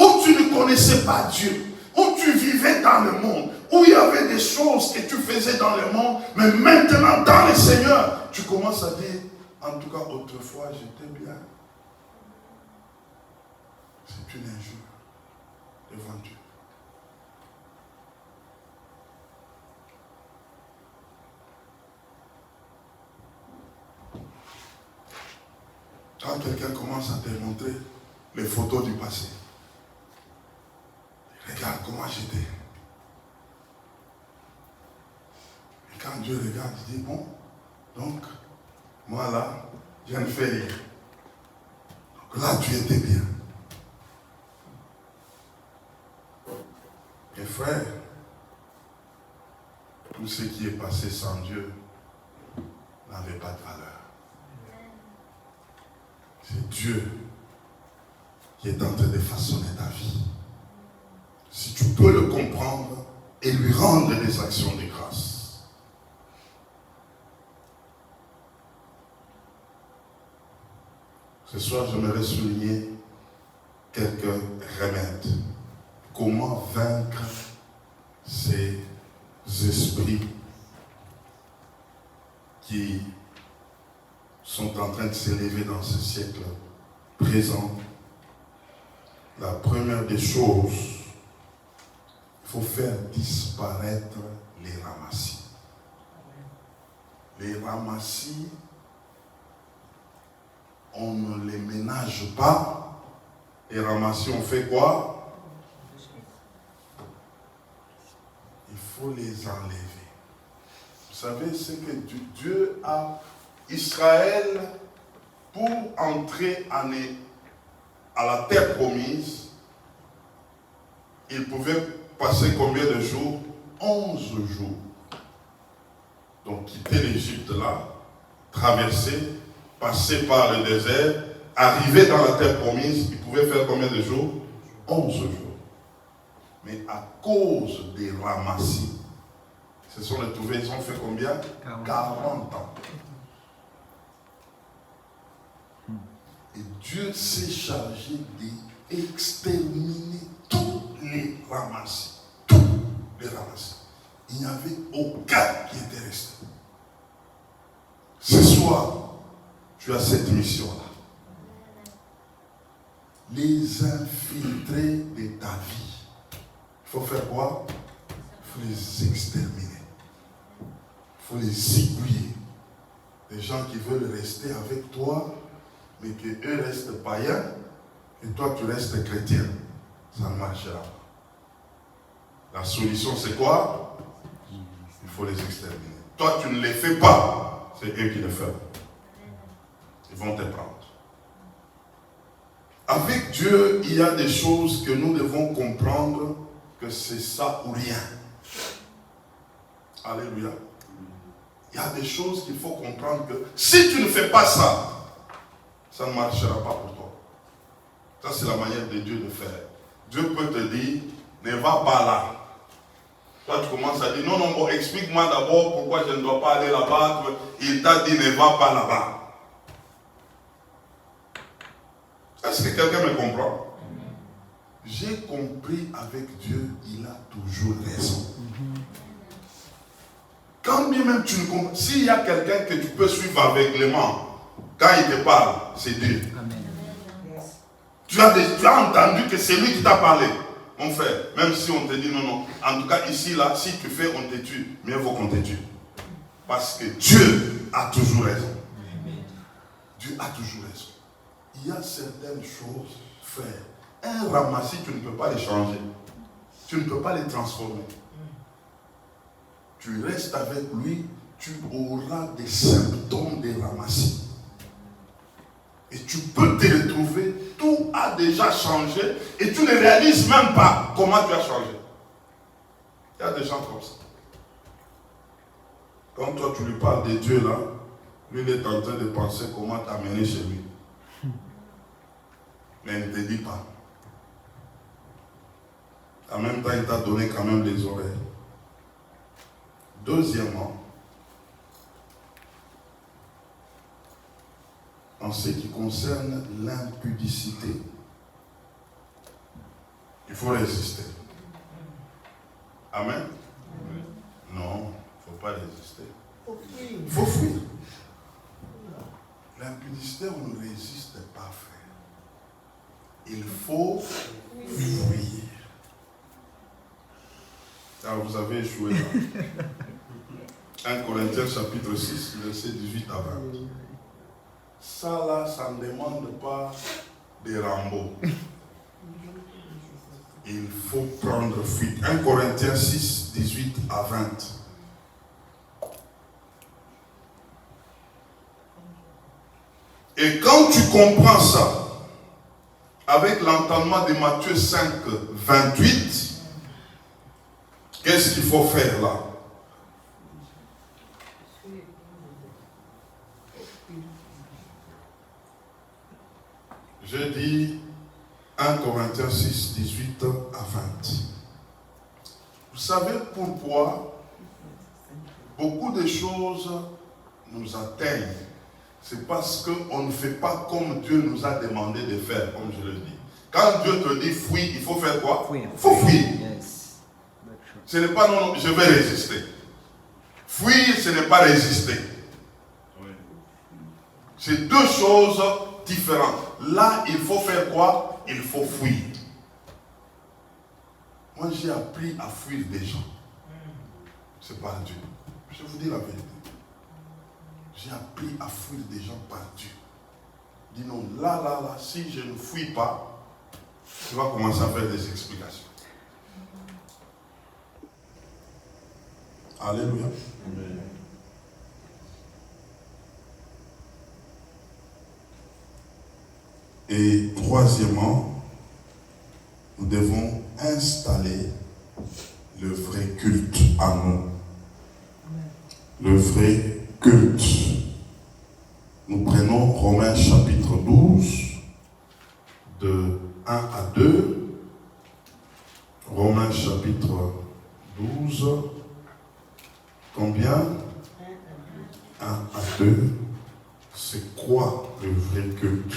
Speaker 4: où tu ne connaissais pas Dieu, où tu vivais dans le monde, où il y avait des choses que tu faisais dans le monde, mais maintenant dans le Seigneur, tu commences à dire, en tout cas autrefois j'étais bien. C'est une injure devant Dieu. Quand quelqu'un commence à te montrer les photos du passé, regarde comment j'étais. Et quand Dieu regarde, il dit, bon, donc, moi là, je ne fais rien. Donc là, tu étais bien. Mes frères, tout ce qui est passé sans Dieu n'avait pas de valeur. C'est Dieu qui est en train de façonner ta vie. Si tu peux le comprendre et lui rendre des actions de grâce. Ce soir, j'aimerais souligner quelques remèdes. Comment vaincre ces esprits qui sont en train de s'élever dans ce siècle présent. La première des choses, il faut faire disparaître les ramassis. Les ramassis, on ne les ménage pas. Les ramassis, on fait quoi? Il faut les enlever. Vous savez, c'est que Dieu a Israël, pour entrer à la terre promise, il pouvait passer combien de jours? 11 jours. Donc quitter l'Égypte là, traverser, passer par le désert, arriver dans la terre promise, il pouvait faire combien de jours? 11 jours. Mais à cause des ramassis, se sont retrouvés, ils ont fait combien? 40 ans. Et Dieu s'est chargé d'exterminer tous les ramassis. Tous les ramassis. Il n'y avait aucun qui était resté. Ce soir, tu as cette mission-là. Les infiltrer de ta vie. Il faut faire quoi? Il faut les exterminer. Il faut les aiguiller. Les gens qui veulent rester avec toi, mais qu'eux restent païens, et toi tu restes chrétien, ça ne marchera pas. La solution c'est quoi? Il faut les exterminer. Toi tu ne les fais pas, c'est eux qui le font. Ils vont te prendre. Avec Dieu, il y a des choses que nous devons comprendre que c'est ça ou rien. Alléluia. Il y a des choses qu'il faut comprendre que si tu ne fais pas ça, ça ne marchera pas pour toi. Ça, c'est la manière de Dieu de faire. Dieu peut te dire, ne va pas là. Toi, tu commences à dire, non, non, bon, explique-moi d'abord pourquoi je ne dois pas aller là-bas. Il t'a dit, ne va pas là-bas. Est-ce que quelqu'un me comprend? J'ai compris avec Dieu, il a toujours raison. Quand bien même tu ne comprends, s'il y a quelqu'un que tu peux suivre aveuglément, quand il te parle, c'est Dieu.
Speaker 2: Amen.
Speaker 3: Yes.
Speaker 4: Tu as entendu que c'est lui qui t'a parlé. Mon frère, même si on te dit non. En tout cas, ici, là, si tu fais, on te tue. Mieux vaut qu'on te tue. Parce que Dieu a toujours raison. Dieu a toujours raison. Il y a certaines choses, frère. Un ramassis, tu ne peux pas les changer. Tu ne peux pas les transformer. Tu restes avec lui, tu auras des symptômes de ramassis. Et tu peux te retrouver, tout a déjà changé et tu ne réalises même pas comment tu as changé. Il y a des gens comme ça. Quand toi tu lui parles de Dieu là, lui il est en train de penser comment t'amener chez lui. Mais il ne te dit pas. En même temps, il t'a donné quand même les oreilles. Deuxièmement, en ce qui concerne l'impudicité, il faut résister. Amen? Non, il ne faut pas résister. Il faut fuir. L'impudicité, on ne résiste pas, frère. Il faut fuir. Alors vous avez échoué là. 1 Corinthiens chapitre 6, verset 18 à 20. Ça là, ça ne demande pas des Rambo. Il faut prendre fuite. 1 Corinthiens 6, 18 à 20. Et quand tu comprends ça, avec l'entendement de Matthieu 5, 28, qu'est-ce qu'il faut faire là? Je dis 1 Corinthiens 6, 18 à 20. Vous savez pourquoi beaucoup de choses nous atteignent? C'est parce qu'on ne fait pas comme Dieu nous a demandé de faire, comme je le dis. Quand Dieu te dit fuis, il faut faire quoi? Il faut fuir.
Speaker 2: Yes.
Speaker 4: Ce n'est pas non, je vais résister. Fuir, ce n'est pas résister. C'est deux choses différentes. Là, il faut faire quoi? Il faut fuir. Moi, j'ai appris à fuir des gens. C'est par Dieu. Je vous dis la vérité. J'ai appris à fuir des gens par Dieu. Dis non, là, si je ne fuis pas, tu vas commencer à faire des explications. Alléluia. Amen. Et troisièmement, nous devons installer le vrai culte en nous. Le vrai culte. Nous prenons Romains chapitre 12, de 1 à 2. Romains chapitre 12. Combien? 1 à 2. C'est quoi le vrai culte?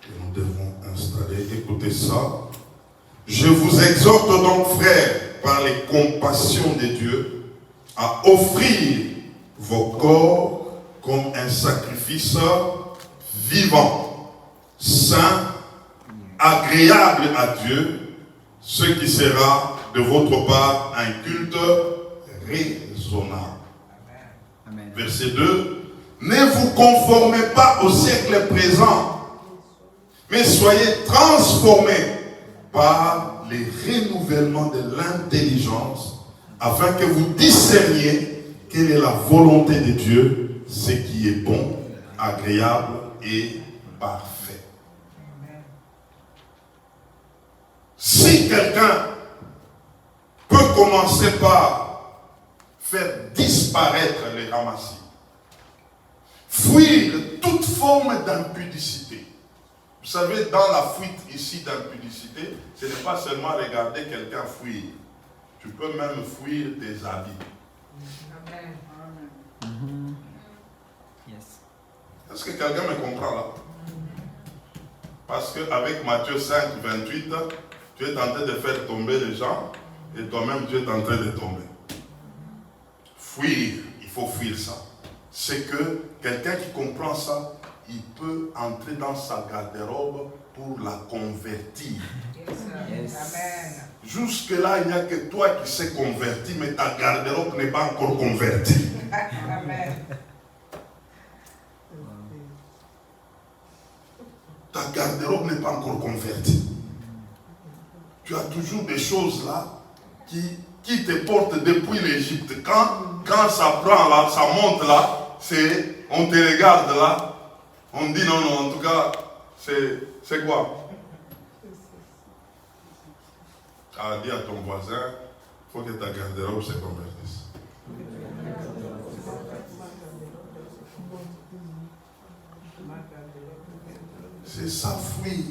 Speaker 4: Et nous devons installer. Écoutez ça. Je vous exhorte donc, frères, par les compassions de Dieu, à offrir vos corps comme un sacrifice vivant, saint, agréable à Dieu, ce qui sera de votre part un culte raisonnable.
Speaker 2: Amen.
Speaker 4: Verset 2. Ne vous conformez pas au siècle présent, mais soyez transformés par les renouvellements de l'intelligence, afin que vous discerniez quelle est la volonté de Dieu, ce qui est bon, agréable et parfait. Si quelqu'un peut commencer par faire disparaître les ramassis, fuir toute forme d'impudicité. Vous savez, dans la fuite ici d'impudicité, ce n'est pas seulement regarder quelqu'un fuir. Tu peux même fuir tes habits.
Speaker 2: Amen. Yes.
Speaker 4: Est-ce que quelqu'un me comprend là? Parce qu'avec Matthieu 5, 28, tu es en train de faire tomber les gens et toi-même tu es en train de tomber. Fuir, il faut fuir ça. C'est que quelqu'un qui comprend ça, il peut entrer dans sa garde-robe pour la convertir.
Speaker 2: Yes.
Speaker 3: Amen.
Speaker 4: Jusque-là, il n'y a que toi qui sais convertir, mais ta garde-robe n'est pas encore convertie.
Speaker 3: Amen.
Speaker 4: Ta garde-robe n'est pas encore convertie. Tu as toujours des choses là qui te portent depuis l'Égypte. Quand ça prend là, ça monte là, on te regarde là, on dit non, en tout cas, c'est quoi? Tu as dit à ton voisin, il faut que ta garde-robe se convertisse. C'est s'enfuir.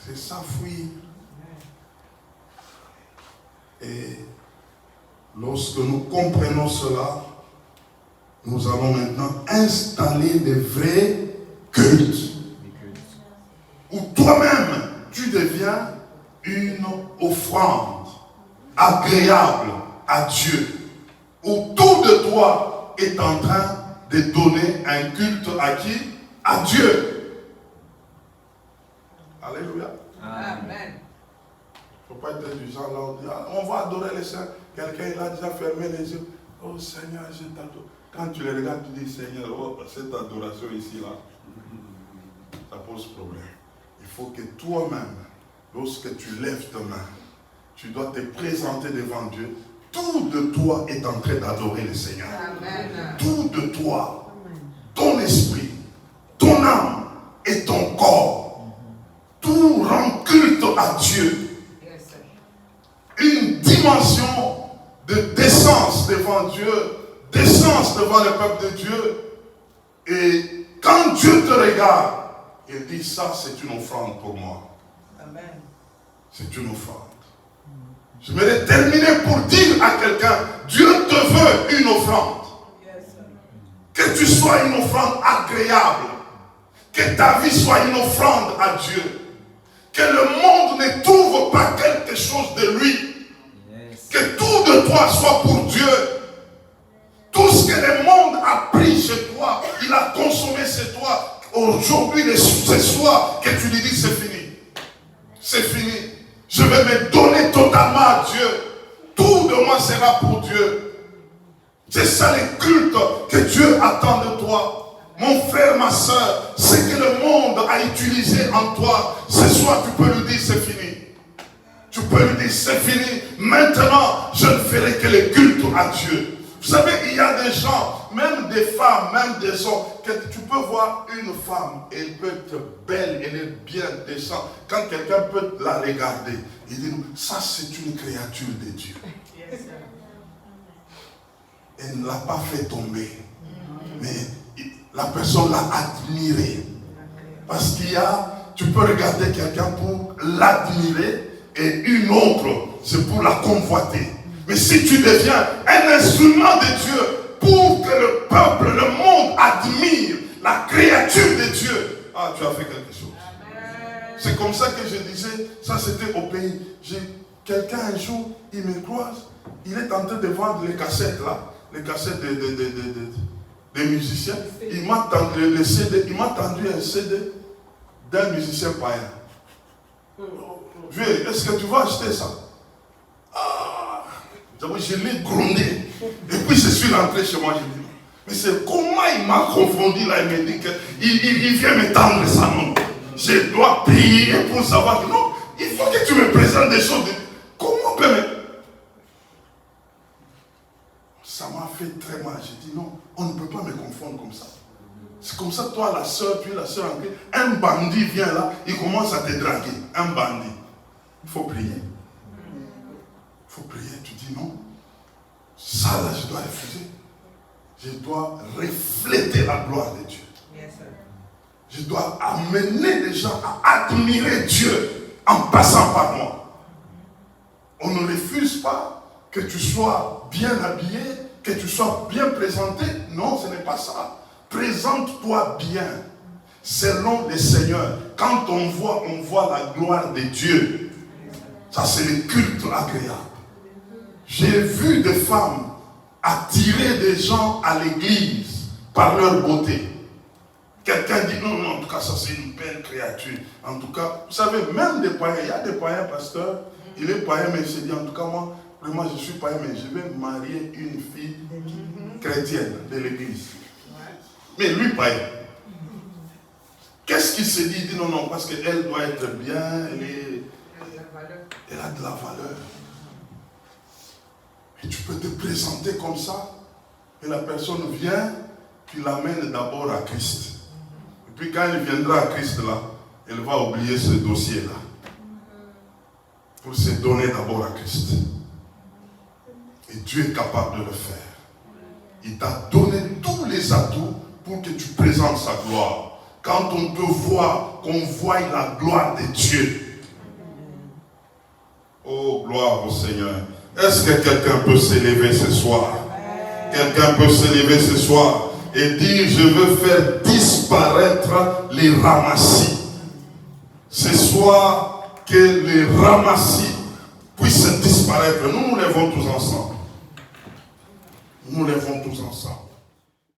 Speaker 4: C'est s'enfuir. Et lorsque nous comprenons cela, nous allons maintenant installer des vrais cultes. Où toi-même, tu deviens une offrande agréable à Dieu. Où tout de toi est en train de donner un culte à qui? À Dieu. Alléluia.
Speaker 3: Amen.
Speaker 4: Il ne faut pas être du genre là, on dit, ah, on va adorer les saints. Quelqu'un il a déjà fermé les yeux. Oh Seigneur, je t'adore. Quand tu les regardes, tu dis, Seigneur, oh, cette adoration ici, là, ça pose problème. Il faut que toi-même, lorsque tu lèves ta main, tu dois te présenter devant Dieu. Tout de toi est en train d'adorer le Seigneur.
Speaker 3: Amen.
Speaker 4: Tout de toi, ton esprit, ton âme et ton corps, tout rend culte à Dieu.
Speaker 3: Yes, sir.
Speaker 4: Une dimension de décence devant Dieu, décence devant le peuple de Dieu. Et quand Dieu te regarde, il dit ça c'est une offrande pour moi.
Speaker 3: Amen.
Speaker 4: C'est une offrande. Je vais terminer pour dire à quelqu'un, Dieu te veut une offrande.
Speaker 3: Yes, sir.
Speaker 4: Que tu sois une offrande agréable. Que ta vie soit une offrande à Dieu. Que le monde ne trouve pas quelque chose de lui.
Speaker 2: Yes.
Speaker 4: Que tout de toi soit pour Dieu. Tout ce que le monde a pris chez toi, il a consommé chez toi. Aujourd'hui, ce soir, que tu lui dis c'est fini. C'est fini. Je vais me donner totalement à Dieu. Tout de moi sera pour Dieu. C'est ça le culte que Dieu attend de toi. Mon frère, ma soeur, ce que le monde a utilisé en toi, ce soir tu peux lui dire c'est fini. Tu peux lui dire c'est fini. Maintenant, je ne ferai que le culte à Dieu. Vous savez, il y a des gens, même des femmes, même des hommes, que tu peux voir une femme, elle peut être belle, elle est bien décente. Quand quelqu'un peut la regarder, il dit, ça c'est une créature de Dieu.
Speaker 3: Yes, sir.
Speaker 4: Elle ne l'a pas fait tomber. Mais la personne l'a admiré. Parce qu'il y a, tu peux regarder quelqu'un pour l'admirer et une autre, c'est pour la convoiter. Mais si tu deviens un instrument de Dieu pour que le peuple, le monde admire la créature de Dieu, ah, tu as fait quelque chose.
Speaker 3: Amen.
Speaker 4: C'est comme ça que je disais, ça c'était au pays. Quelqu'un un jour, il me croise, il est en train de vendre les cassettes là, les cassettes des musiciens. Il m'a tendu le CD, il m'a tendu un CD d'un musicien païen. Vieux, est-ce que tu vas acheter ça? Ah, je l'ai grondé. Et puis je suis rentré chez moi, je me dis, mais c'est comment il m'a confondu là, il me dit qu'il vient me tendre ça, non. Je dois prier pour savoir que non, il faut que tu me présentes des choses. Comment on peut me... Ça m'a fait très mal. J'ai dit non, on ne peut pas me confondre comme ça. C'est comme ça, toi, la soeur, puis la soeur en Christ, un bandit vient là, il commence à te draguer. Un bandit. Il faut prier. Il faut prier. Tu dis non. Ça là, je dois refuser. Je dois refléter la gloire de Dieu.
Speaker 3: Yes, sir.
Speaker 4: Je dois amener les gens à admirer Dieu en passant par moi. On ne refuse pas que tu sois bien habillé, que tu sois bien présenté. Non, ce n'est pas ça. Présente-toi bien, selon le Seigneur. Quand on voit la gloire de Dieu. Ça, c'est le culte agréable. J'ai vu des femmes attirer des gens à l'église par leur beauté. Quelqu'un dit non, non, en tout cas, ça c'est une belle créature. En tout cas, vous savez, même des païens, il y a des païens, pasteur, il est païen, mais il se dit, en tout cas, moi, vraiment, je suis païen, mais je vais marier une fille chrétienne de l'église. Mais lui, païen. Qu'est-ce qu'il se dit? Il dit non, non, parce qu'elle doit être bien, elle a de la valeur. Et tu peux te présenter comme ça, et la personne vient, tu l'amènes d'abord à Christ. Et puis quand elle viendra à Christ là, elle va oublier ce dossier-là. Pour se donner d'abord à Christ. Et Dieu est capable de le faire. Il t'a donné tous les atouts pour que tu présentes sa gloire. Quand on te voit, qu'on voit la gloire de Dieu. Oh, gloire au Seigneur. Est-ce que quelqu'un peut s'élever ce soir? Quelqu'un peut s'élever ce soir et dire, je veux faire disparaître les ramassis. Ce soir, que les ramassis puissent disparaître. Nous lèvons tous ensemble. Nous lèvons tous ensemble.